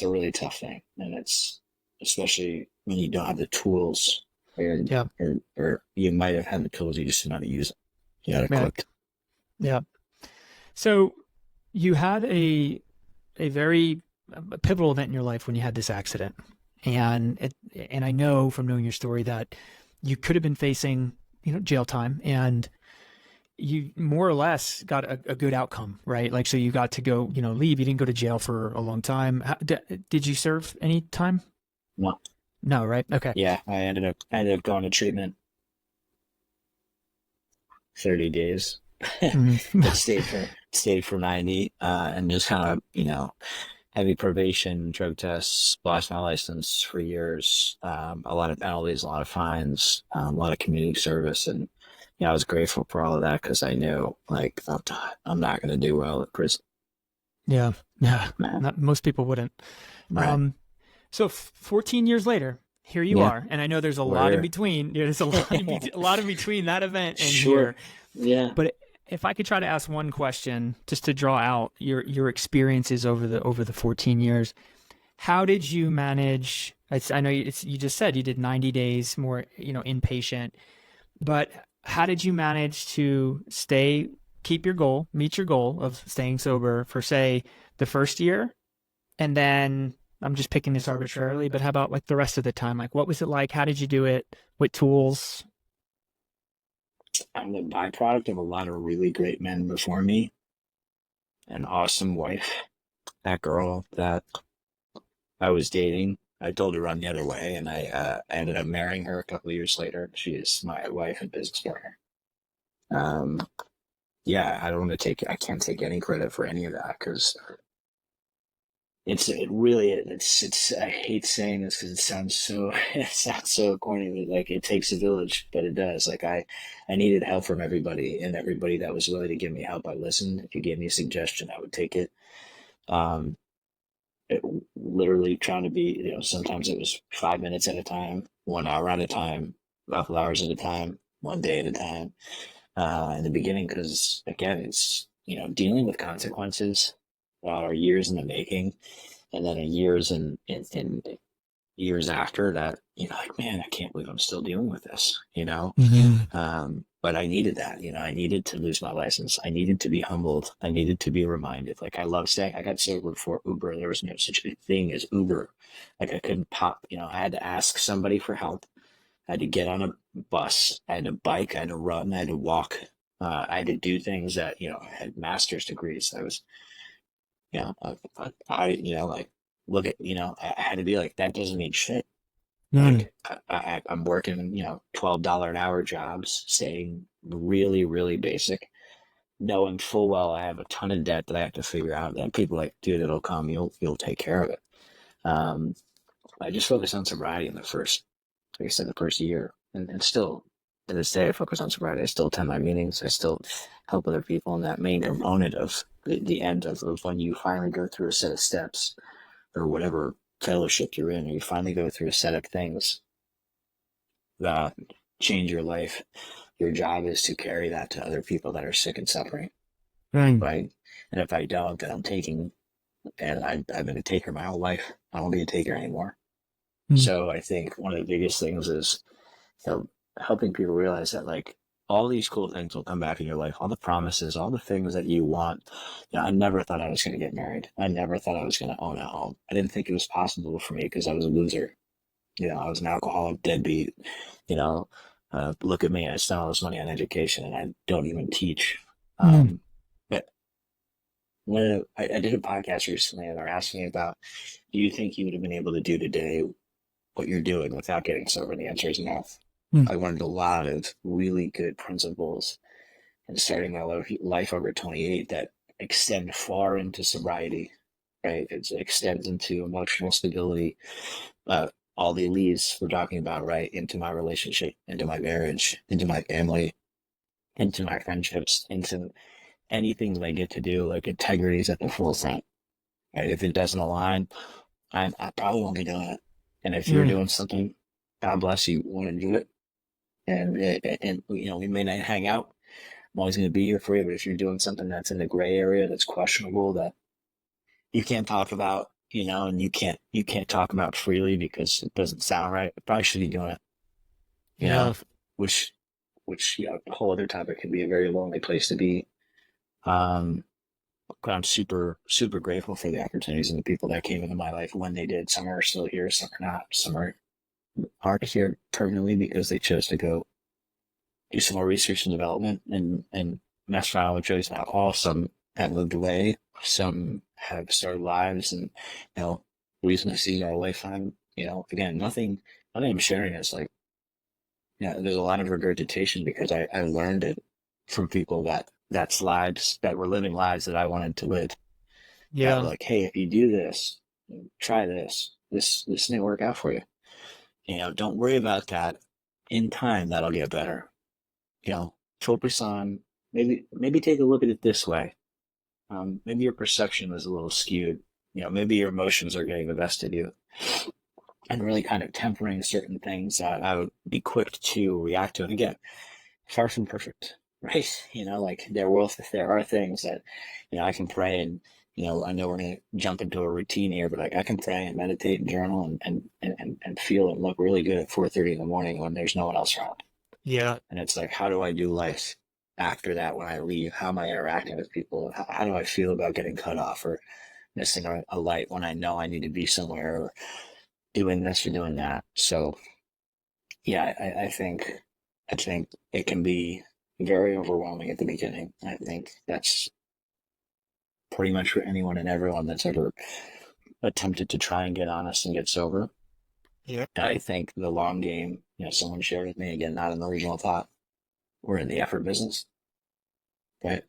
a really tough thing, and it's especially when you don't have the tools, or you might have had the tools, you just didn't know how to use them. You got equipped. Yeah. So you had a very pivotal event in your life when you had this accident, and I know from knowing your story that you could have been facing, jail time, and you more or less got a good outcome, right? Like, so you got to go, leave. You didn't go to jail for a long time. Did you serve any time? No, right? Okay. Yeah, I ended up going to treatment 30 days. Mm-hmm. stayed for 90, and just kind of, heavy probation, drug tests, lost my license for years, a lot of penalties, a lot of fines, a lot of community service. And I was grateful for all of that because I knew, like, I'm not going to do well at prison. Yeah. Most people wouldn't. Right. So 14 years later, here you are, and I know there's a lot in between. There's a lot in between that event and here. Yeah. But if I could try to ask one question, just to draw out your experiences over the 14 years, how did you manage? I know you just said you did 90 days more, inpatient, but how did you manage to meet your goal of staying sober for, say, the first year? And then I'm just picking this arbitrarily, but how about like the rest of the time? Like, what was it like? How did you do it? What tools? I'm the byproduct of a lot of really great men before me. An awesome wife. That girl that I was dating, I told her to run the other way, and I ended up marrying her a couple of years later. She is my wife and business partner. I can't take any credit for any of that because I hate saying this because it sounds so corny, but like it takes a village, but it does. Like I needed help from everybody, and everybody that was willing to give me help, I listened. If you gave me a suggestion, I would take it. Literally trying to be, sometimes it was 5 minutes at a time, 1 hour at a time, a couple hours at a time, 1 day at a time. In the beginning, because again, it's, dealing with consequences are years in the making, and then years in years after that, like, man, I can't believe I'm still dealing with this, but I needed that, I needed to lose my license. I needed to be humbled. I needed to be reminded. Like, I love saying I got sober before Uber. There was no such a thing as Uber. Like, I couldn't pop, I had to ask somebody for help. I had to get on a bus. I had to bike. I had to run. I had to walk. I had to do things that, I had master's degrees. I was, like, look at, I had to be like, that doesn't mean shit. Like, I'm working, $12 an hour jobs, staying really, really basic, knowing full well I have a ton of debt that I have to figure out. And people are like, dude, it'll come. You'll take care of it. I just focused on sobriety in the first, like I said, the first year, and still to this day, I focus on sobriety. I still attend my meetings. I still help other people. And that main component of the end of when you finally go through a set of steps or whatever fellowship you're in, or you finally go through a set of things that change your life, your job is to carry that to other people that are sick and suffering. Right? And if I don't, then I'm taking, and I've been a taker my whole life. I don't be a taker anymore. So I think one of the biggest things is, helping people realize that, like, all these cool things will come back in your life, all the promises, all the things that you want. I never thought I was going to get married. I never thought I was going to own a home. I didn't think it was possible for me because I was a loser. I was an alcoholic, deadbeat. Look at me. I spent all this money on education and I don't even teach. But I did a podcast recently and they're asking me about, do you think you would have been able to do today what you're doing without getting sober? And the answer is no. I learned a lot of really good principles and starting my life over 28 that extend far into sobriety, right? It extends into emotional stability, all the leads we're talking about, right? Into my relationship, into my marriage, into my family, into my friendships, into anything that I get to do. Like, integrity is at the forefront, right? If it doesn't align, I probably won't be doing it. And if you're doing something, God bless you, want to do it. And we may not hang out. I'm always going to be here for you. But if you're doing something that's in the gray area, that's questionable, that you can't talk about, and you can't talk about freely because it doesn't sound right, I probably should be doing it. Which a whole other topic can be a very lonely place to be. But I'm super, super grateful for the opportunities and the people that came into my life when they did. Some are still here, some are not. Some aren't here permanently because they chose to go do some more research and development and mess around with drugs and alcohol. Some have moved away. Some have started lives, and reason to see our lifetime. Again, nothing I'm sharing is like, there's a lot of regurgitation because I learned it from people that's lives that were living lives that I wanted to live. Yeah, like, hey, if you do this, try this may work out for you. Don't worry about that. In time, that'll get better. Focus on maybe take a look at it this way. Maybe your perception was a little skewed. Maybe your emotions are getting the best of you, and really kind of tempering certain things that I would be quick to react to. And again, far from perfect, right? Like, there are things that, I can pray and, I know we're going to jump into a routine here, but like, I can pray and meditate and journal and feel and look really good at 4:30 in the morning when there's no one else around. Yeah. And it's like, how do I do life after that when I leave? How am I interacting with people? How do I feel about getting cut off or missing a light when I know I need to be somewhere, or doing this or doing that? So, yeah, I think it can be very overwhelming at the beginning. I think that's pretty much for anyone and everyone that's ever attempted to try and get honest and get sober. Yeah. I think the long game, someone shared with me, again, not an original thought, we're in the effort business, right?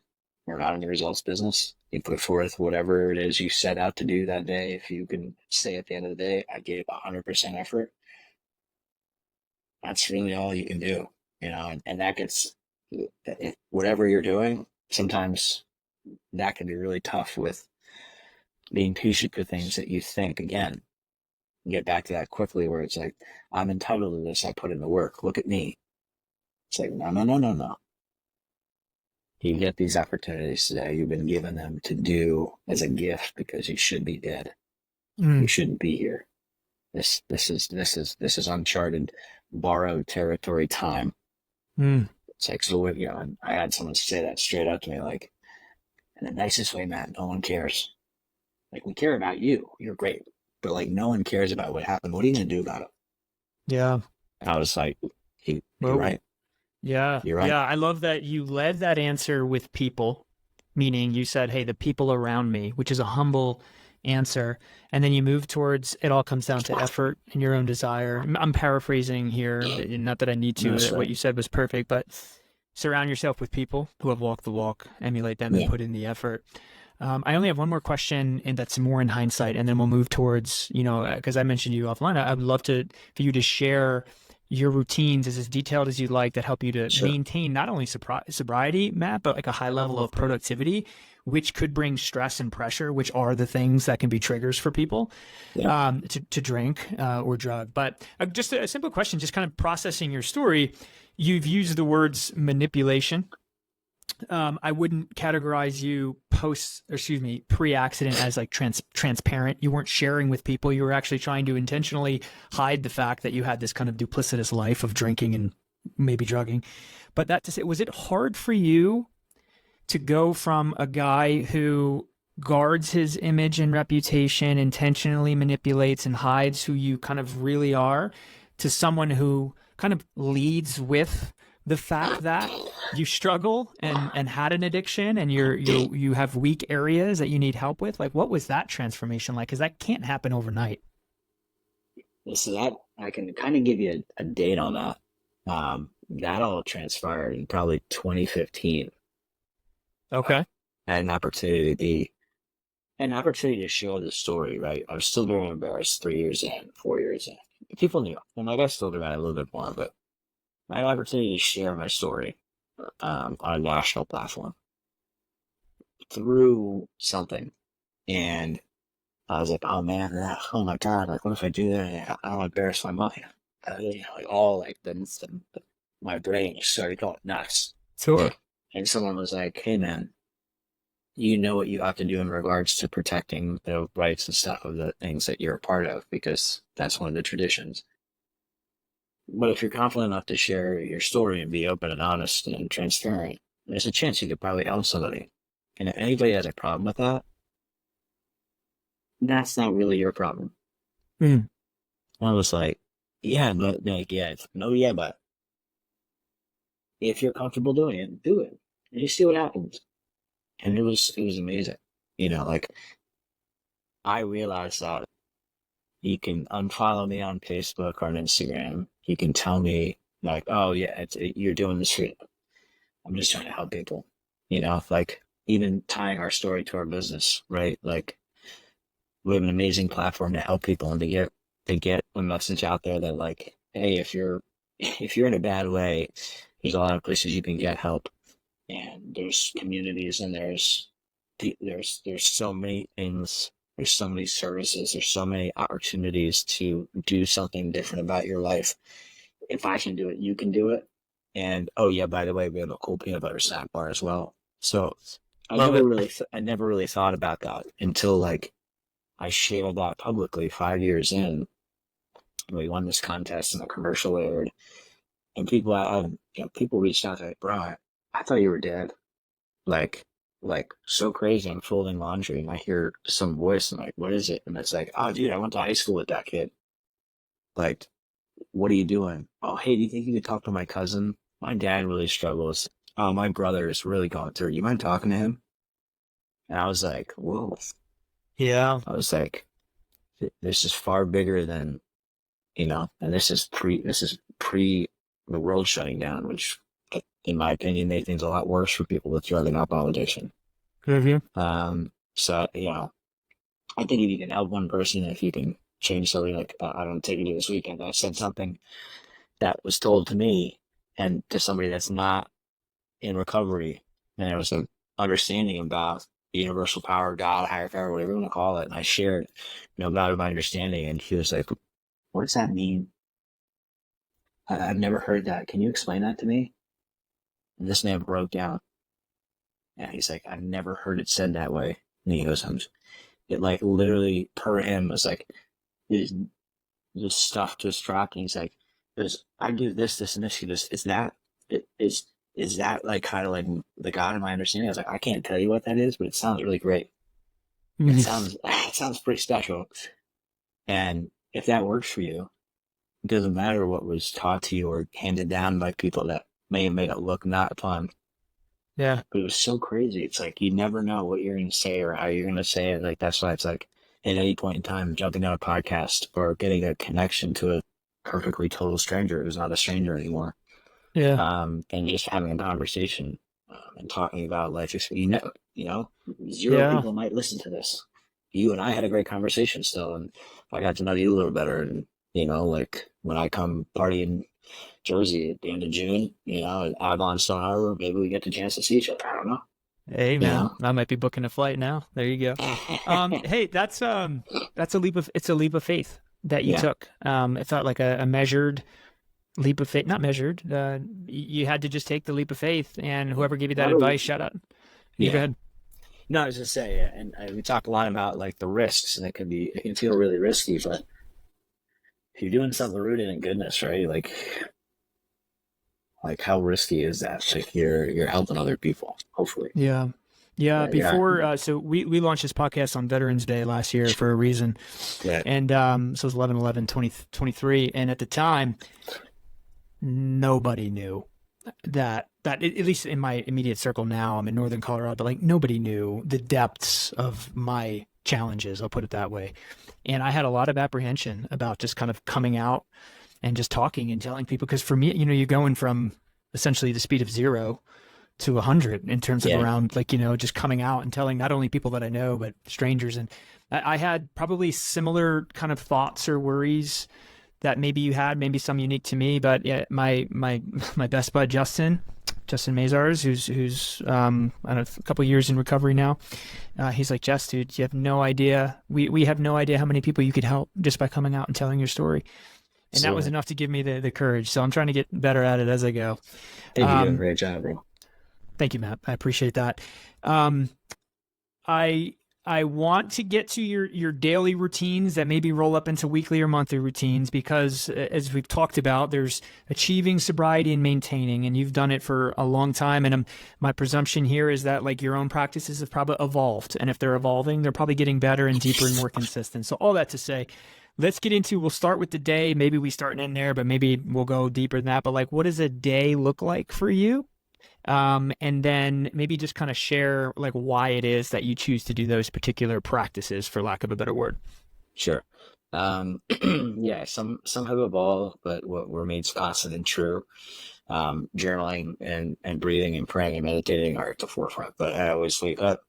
We're not in the results business. You put forth whatever it is you set out to do that day. If you can say at the end of the day, I gave 100% effort, that's really all you can do, and that gets, whatever you're doing, sometimes that can be really tough with being patient with things that you think, again, get back to that quickly, where it's like, I'm entitled to this. I put in the work. Look at me. It's like, no. You get these opportunities today. You've been given them to do as a gift because you should be dead. You shouldn't be here. This is uncharted, borrowed territory time. It's like, so, you know, and I had someone say that straight up to me, like, in the nicest way, man, no one cares. Like, we care about you. You're great. But, like, no one cares about what happened. What are you going to do about it? Yeah. And I was like, you're right. Yeah. You're right. Yeah. I love that you led that answer with people, meaning you said, hey, the people around me, which is a humble answer. And then you move towards it all comes down to effort and your own desire. I'm paraphrasing here, not that I need to. That's What right. you said was perfect, but surround yourself with people who have walked the walk, emulate them, and put in the effort. I only have one more question, and that's more in hindsight, and then we'll move towards, you know, because I mentioned you offline. I would love for you to share your routines as detailed as you'd like that help you to maintain not only sobriety, Matt, but like a high level of productivity, which could bring stress and pressure, which are the things that can be triggers for people to drink or drug. But just a simple question, just kind of processing your story. You've used the words manipulation. I wouldn't categorize you pre-accident as like transparent. You weren't sharing with people. You were actually trying to intentionally hide the fact that you had this kind of duplicitous life of drinking and maybe drugging. But that to say, was it hard for you to go from a guy who guards his image and reputation, intentionally manipulates and hides who you kind of really are, to someone who kind of leads with the fact that you struggle and had an addiction and you have weak areas that you need help with? Like, what was that transformation like? Because that can't happen overnight. So that I can kind of give you a date on that. That all transpired in probably 2015. Okay. I had an opportunity to share the story, right? I was still very embarrassed 3 years in, 4 years in. People knew, and I guess still do that a little bit more, but I had an opportunity to share my story on a national platform through something. And I was like, oh man, oh my God, like, what if I do that? I don't embarrass my mind. You know, like all like my brain started going nuts. Sure. And someone was like, hey man, you know what you have to do in regards to protecting the rights and stuff of the things that you're a part of, because that's one of the traditions. But if you're confident enough to share your story and be open and honest and transparent, there's a chance you could probably help somebody. And if anybody has a problem with that, that's not really your problem. I was like, yeah, but like, but if you're comfortable doing it, do it. And you see what happens. And it was amazing. You know, like, I realized that you can unfollow me on Facebook or on Instagram. You can tell me like, oh yeah, you're doing this for, I'm just trying to help people, you know, like even tying our story to our business, right? Like, we have an amazing platform to help people and to get a message out there that like, hey, if you're in a bad way, there's a lot of places you can get help, and there's communities, and there's so many things. There's so many services. There's so many opportunities to do something different about your life. If I can do it, you can do it. And oh yeah, by the way, we have a cool peanut butter snack bar as well. So I never really thought about that until like I shared that publicly 5 years in. We won this contest and a commercial aired, and people reached out to me, bro, I thought you were dead. Like so crazy. I'm folding laundry and I hear some voice and I'm like, what is it? And it's like, oh dude, I went to high school with that kid. Like, what are you doing? Oh, hey, do you think you could talk to my cousin? My dad really struggles. Oh, my brother is really going through it. You mind talking to him? And I was like, whoa. Yeah. I was like, this is far bigger than, you know, and this is pre the world shutting down, which in my opinion made things a lot worse for people with drug and alcohol addiction. So, you know, I think if you can help one person, if you can change something, like, I don't take you to this weekend, I said something that was told to me and to somebody that's not in recovery, and there was an understanding about the universal power, God, higher power, whatever you want to call it, and I shared, you know, about my understanding, and he was like, what does that mean? I've never heard that. Can you explain that to me? And this man broke down. And he's like, I've never heard it said that way. And he goes, it like literally per him was like, this stuff just dropped, and he's like, I do this, this, and this. He goes, is that like kind of like the God in my understanding? I was like, I can't tell you what that is, but it sounds really great. It sounds pretty special. And if that works for you, it doesn't matter what was taught to you or handed down by people that may have made it look not fun. Yeah. But it was so crazy. It's like you never know what you're going to say or how you're going to say it. Like that's why it's like at any point in time, jumping on a podcast or getting a connection to a perfectly total stranger who's not a stranger anymore. Yeah. And just having a conversation and talking about life. Zero people might listen to this. You and I had a great conversation still, and I got to know you a little better. And like when I come party in Jersey at the end of June, at Avalon Stone Harbor, maybe we get the chance to see each other. I don't know. Hey man, I might be booking a flight now. There you go. Hey, it's a leap of faith that you took. It felt like a measured leap of faith, not measured. You had to just take the leap of faith, and whoever gave you that advice, shout out. You go ahead. No, I was just saying, and we talk a lot about like the risks, and it can feel really risky, but if you're doing something rooted in goodness, right? Like how risky is that? Like you're helping other people, hopefully. Yeah. Before, so we launched this podcast on Veterans Day last year for a reason. Yeah. And so it was 11/11/2023. And at the time, nobody knew that at least in my immediate circle now, I'm in Northern Colorado, but like nobody knew the depths of my challenges, I'll put it that way. And I had a lot of apprehension about just kind of coming out and just talking and telling people, because for me, you're going from essentially the speed of 0 to 100 in terms of around just coming out and telling not only people that I know, but strangers. And I had probably similar kind of thoughts or worries that maybe you had, maybe some unique to me, but yeah, my best bud, Justin Mazars, who's I don't know, a couple of years in recovery now. He's like, Jess, dude, you have no idea. We have no idea how many people you could help just by coming out and telling your story. And that was enough to give me the courage. So I'm trying to get better at it as I go. You're doing a great job, bro. Thank you, Matt. I appreciate that. I want to get to your daily routines that maybe roll up into weekly or monthly routines, because as we've talked about, there's achieving sobriety and maintaining, and you've done it for a long time. And my presumption here is that like your own practices have probably evolved. And if they're evolving, they're probably getting better and deeper and more consistent. So all that to say, we'll start with the day. Maybe we start and end there, but maybe we'll go deeper than that. But like, what does a day look like for you? And then maybe just kind of share like why it is that you choose to do those particular practices, for lack of a better word. Sure. Yeah, some have evolved, but what remains constant and true, journaling and breathing and praying and meditating are at the forefront. But I always wake up,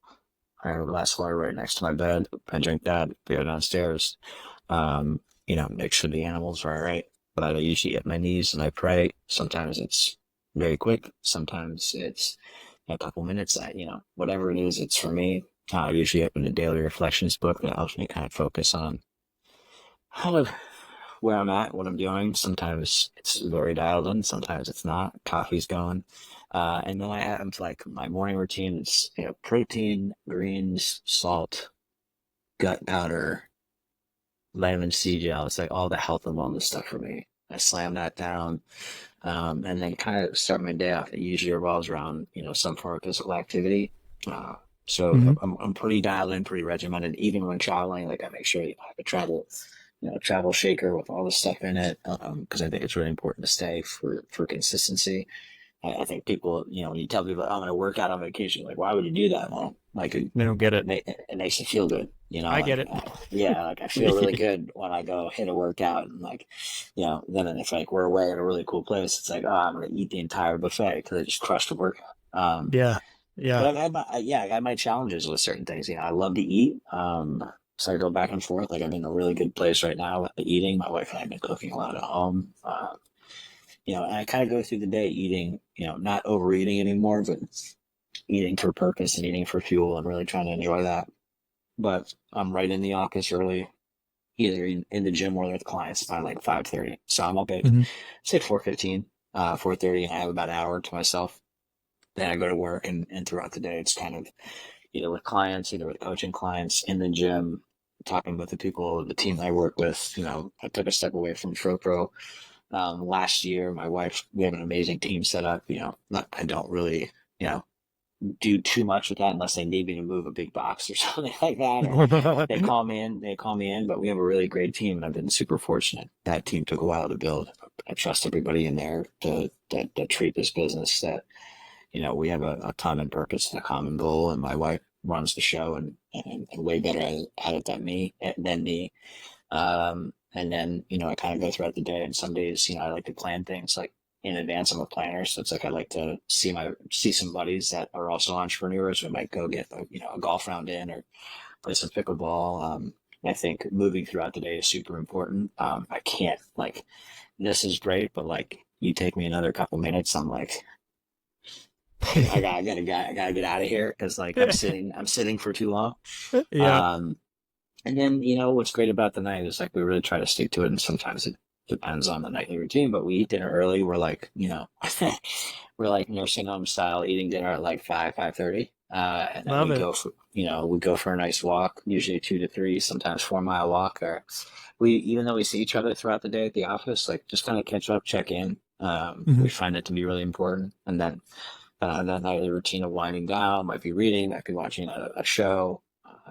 I have a glass of water right next to my bed. I drink that, go downstairs, make sure the animals are all right. But I usually get my knees and I pray. Sometimes it's very quick. Sometimes it's a couple minutes. Whatever it is, it's for me. I usually open a daily reflections book that helps me kind of focus on where I'm at, what I'm doing. Sometimes it's very dialed in. Sometimes it's not. Coffee's going. And then I have like my morning routine. It's, protein, greens, salt, gut powder, vitamin C gel. It's like all the health and wellness stuff for me. I slam that down. And then kind of start my day off. It usually revolves around, some form of physical activity. So I'm pretty dialed in, pretty regimented. Even when traveling, like I make sure I have a travel shaker with all the stuff in it, because I think it's really important to stay for consistency. I think people, when you tell people, I'm going to work out on vacation, like, why would you do that? Well, like, they don't get it. It makes you feel good. I get it. Yeah, like I feel really good when I go hit a workout, and like, then if like we're away at a really cool place, it's like, oh, I'm going to eat the entire buffet because I just crushed the workout. Yeah. But I had my challenges with certain things. I love to eat. So I go back and forth. Like I'm in a really good place right now with the eating. My wife and I have been cooking a lot at home. And I kind of go through the day eating, not overeating anymore, but eating for purpose and eating for fuel and really trying to enjoy that. But I'm right in the office early, either in the gym or with clients by like 5:30. So I'm up at, say 4:15, 4:30, and I have about an hour to myself. Then I go to work, and throughout the day, it's kind of either with clients, either with coaching clients in the gym, talking with the team I work with, I took a step away from FroPro last year. My wife, we have an amazing team set up. I don't really, do too much with that unless they need me to move a big box or something like that. Or they call me in, but we have a really great team. And I've been super fortunate. That team took a while to build. I trust everybody in there to treat this business that, we have a common purpose and a common goal. And my wife runs the show and way better at it than me. And then, I kind of go throughout the day, and some days, I like to plan things like in advance. I'm a planner. So it's like, I like to see some buddies that are also entrepreneurs. We might go get, a golf round in or play some pickleball. I think moving throughout the day is super important. I can't this is great, but you take me another couple minutes. I'm like, I gotta get out of here. Cause I'm sitting for too long. Yeah. And then, what's great about the night is we really try to stick to it. And sometimes it depends on the nightly routine, but we eat dinner early. We're we're nursing home style, eating dinner at 5:30. And then Love it. we go for a nice walk, usually 2 to 3, sometimes 4 mile walk. Or even though we see each other throughout the day at the office, just kind of catch up, check in. We find it to be really important. And then that nightly routine of winding down, might be reading, might be watching a show,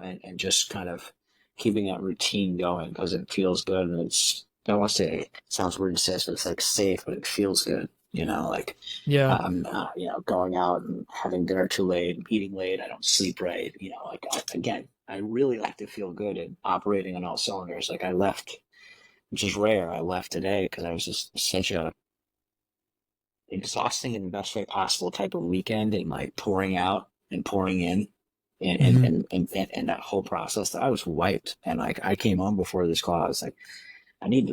and just kind of keeping that routine going because it feels good. And I don't want to say, it sounds weird to say this, but it's safe, but it feels good. Yeah. I'm not, going out and having dinner too late, eating late. I don't sleep right. Again, I really like to feel good and operating on all cylinders. I left, which is rare. I left today because I was just such a exhausting in the best way possible type of weekend, and pouring out and pouring in. And that whole process, that I was wiped. And I came home before this call. I was like, I need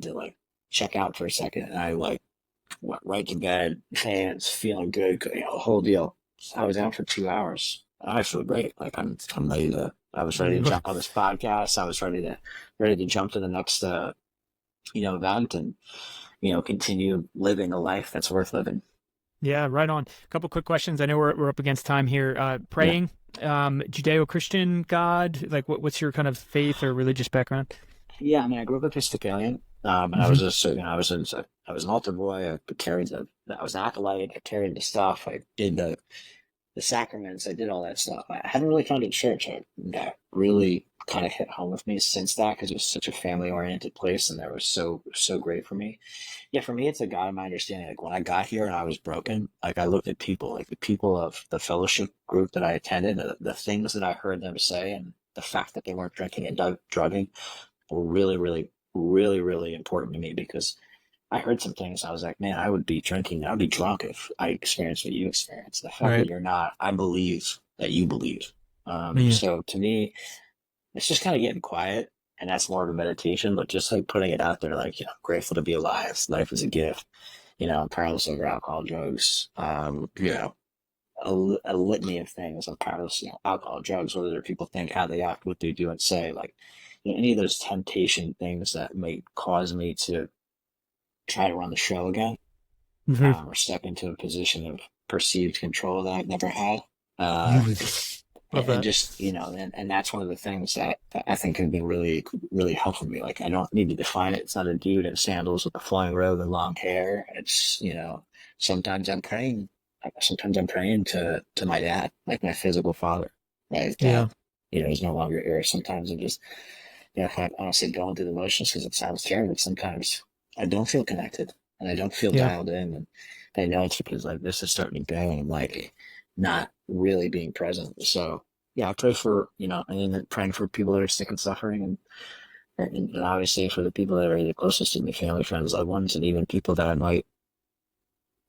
to check out for a second. And I went right to bed, fans, feeling good, the whole deal. So I was out for 2 hours. I feel great. I'm ready to. I was ready to jump on this podcast. I was ready to jump to the next event and continue living a life that's worth living. Yeah, right on. A couple quick questions. I know we're up against time here. Praying, Judeo-Christian God, what's your kind of faith or religious background? Yeah, I grew up Episcopalian, and I was I was an altar boy. I was an acolyte. I carried the stuff. I did the sacraments. I did all that stuff. I haven't really found a church that really kind of hit home with me since that, because it was such a family-oriented place, and that was so great for me. Yeah, for me, it's a God of my understanding. When I got here and I was broken, I looked at people, the people of the fellowship group that I attended, the things that I heard them say, and the fact that they weren't drinking and drugging were really, really, really, really important to me, because I heard some things. I was like, man, I would be drinking. I would be drunk if I experienced what you experienced. The fact that you're not, I believe that you believe. So to me, it's just kind of getting quiet, and that's more of a meditation, but just putting it out there, grateful to be alive. Life is a gift, powerless over alcohol, drugs, a litany of things. I'm powerless, alcohol, drugs, whether people think, how they act, what they do and say, any of those temptation things that may cause me to try to run the show again, or step into a position of perceived control that I've never had. And just, and that's one of the things that I think can be really, really helpful me. I don't need to define it. It's not a dude in sandals with a flowing robe and long hair. It's, sometimes I'm praying to my dad, my physical father, right? Yeah. He's no longer here. Sometimes I'm just, I honestly going through the motions, because it sounds terrible. Sometimes I don't feel connected, and I don't feel dialed in, and I know it's because this is starting to go, and I'm not really being present. So yeah, I pray for, and praying for people that are sick and suffering, and obviously for the people that are the closest to me, family, friends, loved ones, and even people that I might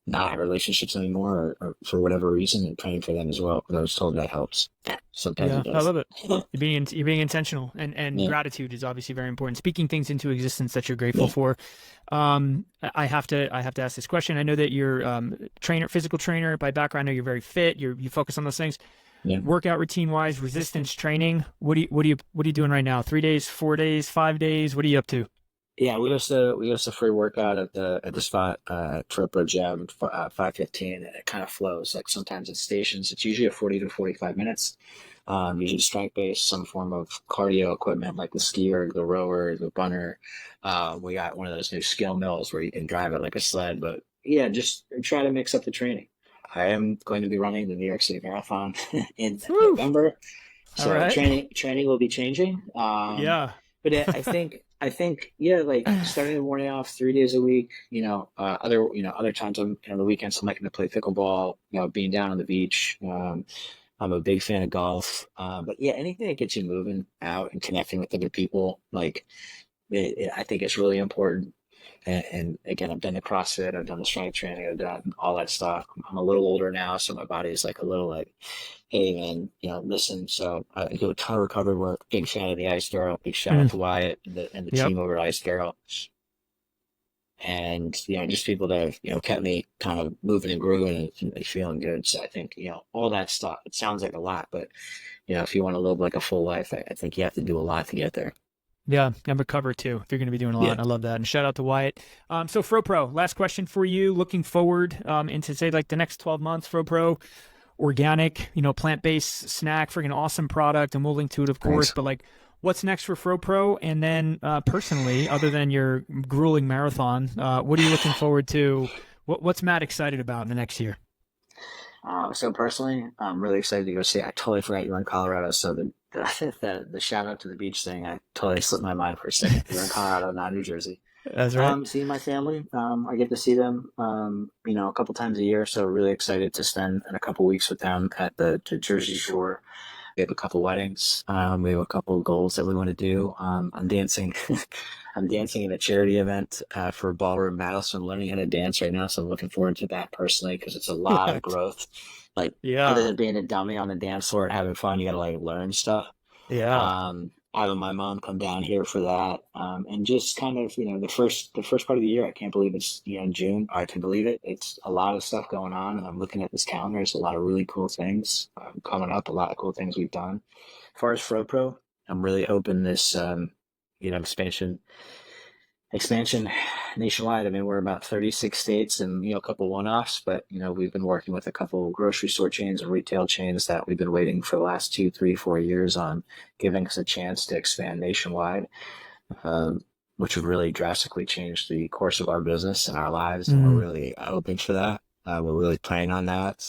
not have relationships anymore, or for whatever reason, and praying for them as well, because I was told that helps. Sometimes it does. I love it. You're being intentional, and gratitude is obviously very important. Speaking things into existence that you're grateful for. I have to ask this question. I know that you're physical trainer by background. I know you're very fit. You focus on those things. Yeah. Workout routine wise, resistance training. What are you doing right now? 3 days, 4 days, 5 days? What are you up to? Yeah, we host a free workout at the spot FroPro gym 5:15, and it kind of flows. Like sometimes at stations, it's usually a 40 to 45 minutes. Usually strength based, some form of cardio equipment like the skier, the rower, the bunner. We got one of those new skill mills where you can drive it like a sled. But yeah, just try to mix up the training. I am going to be running the New York City Marathon in Woo! November, All so right. training will be changing. Yeah. But I think, yeah, like starting the morning off 3 days a week, other times on the weekends I'm liking to play pickleball, being down on the beach. I'm a big fan of golf. But yeah, anything that gets you moving out and connecting with other people, like I think it's really important. And again, I've done the CrossFit, I've done the strength training, I've done all that stuff. I'm a little older now, so my body's like a little like, hey man, listen. So I do a ton of recovery work. Big fan of the Ice Girl. Big shout out to Wyatt and the Yep. team over at Ice Girl. And just people that have kept me kind of moving and grooving and feeling good. So I think all that stuff. It sounds like a lot, but if you want to live like a full life, I think you have to do a lot to get there. Yeah, and recover too, if you're going to be doing a lot. Yeah. I love that. And shout out to Wyatt. So FroPro, last question for you. Looking forward into, say, like the next 12 months, FroPro, organic, plant-based snack, freaking awesome product, and we'll link to it, of course. Thanks. But like, what's next for FroPro? And then personally, other than your grueling marathon, what are you looking forward to? What's Matt excited about in the next year? So personally, I'm really excited to go see. I totally forgot you were in Colorado. So the shout out to the beach thing, I totally slipped my mind for a second. You're in Colorado, not New Jersey. That's right. Seeing my family, I get to see them, a couple times a year. So really excited to spend a couple weeks with them at the Jersey Shore. We have a couple weddings. We have a couple goals that we want to do. I'm dancing. I'm dancing in a charity event for Ballroom Madison, learning how to dance right now. So I'm looking forward to that personally because it's a lot of growth. Like, other than being a dummy on the dance floor and having fun, you got to like learn stuff. Yeah. Having my mom come down here for that, and just kind of the first part of the year. I can't believe it's June. I can believe it. It's a lot of stuff going on, and I'm looking at this calendar. There's a lot of really cool things coming up. A lot of cool things we've done. As far as FroPro, I'm really hoping this expansion nationwide. I mean, we're about 36 states and a couple one-offs, but we've been working with a couple grocery store chains and retail chains that we've been waiting for the last 2, 3, 4 years on giving us a chance to expand nationwide, which would really drastically change the course of our business and our lives. And we're really hoping for that. We're really planning on that.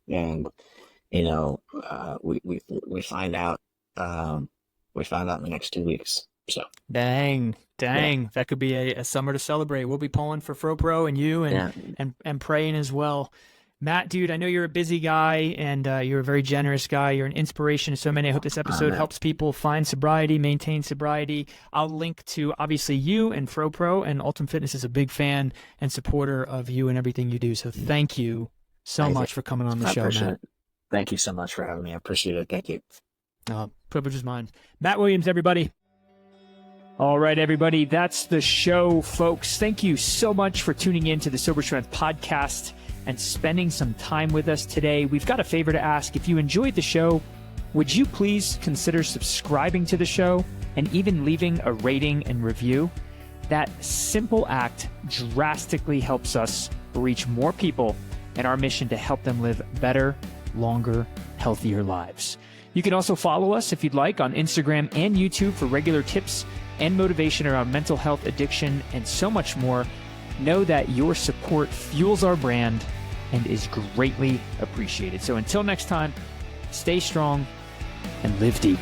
We find out in the next 2 weeks. So Dang. Yeah. That could be a summer to celebrate. We'll be pulling for FroPro and you and praying as well. Matt, dude, I know you're a busy guy and you're a very generous guy. You're an inspiration to so many. I hope this episode helps people find sobriety, maintain sobriety. I'll link to obviously you and FroPro, and Ultimate Fitness is a big fan and supporter of you and everything you do. So thank you so much for coming on the show, Matt. Thank you so much for having me. I appreciate it. Thank you. Privilege is mine. Matt Williams, everybody. All right, everybody, that's the show, folks. Thank you so much for tuning in to the Sober Strength podcast and spending some time with us today. We've got a favor to ask. If you enjoyed the show, would you please consider subscribing to the show and even leaving a rating and review? That simple act drastically helps us reach more people in our mission to help them live better, longer, healthier lives. You can also follow us if you'd like on Instagram and YouTube for regular tips and motivation around mental health, addiction, and so much more. Know that your support fuels our brand and is greatly appreciated. So until next time, stay strong and live deep.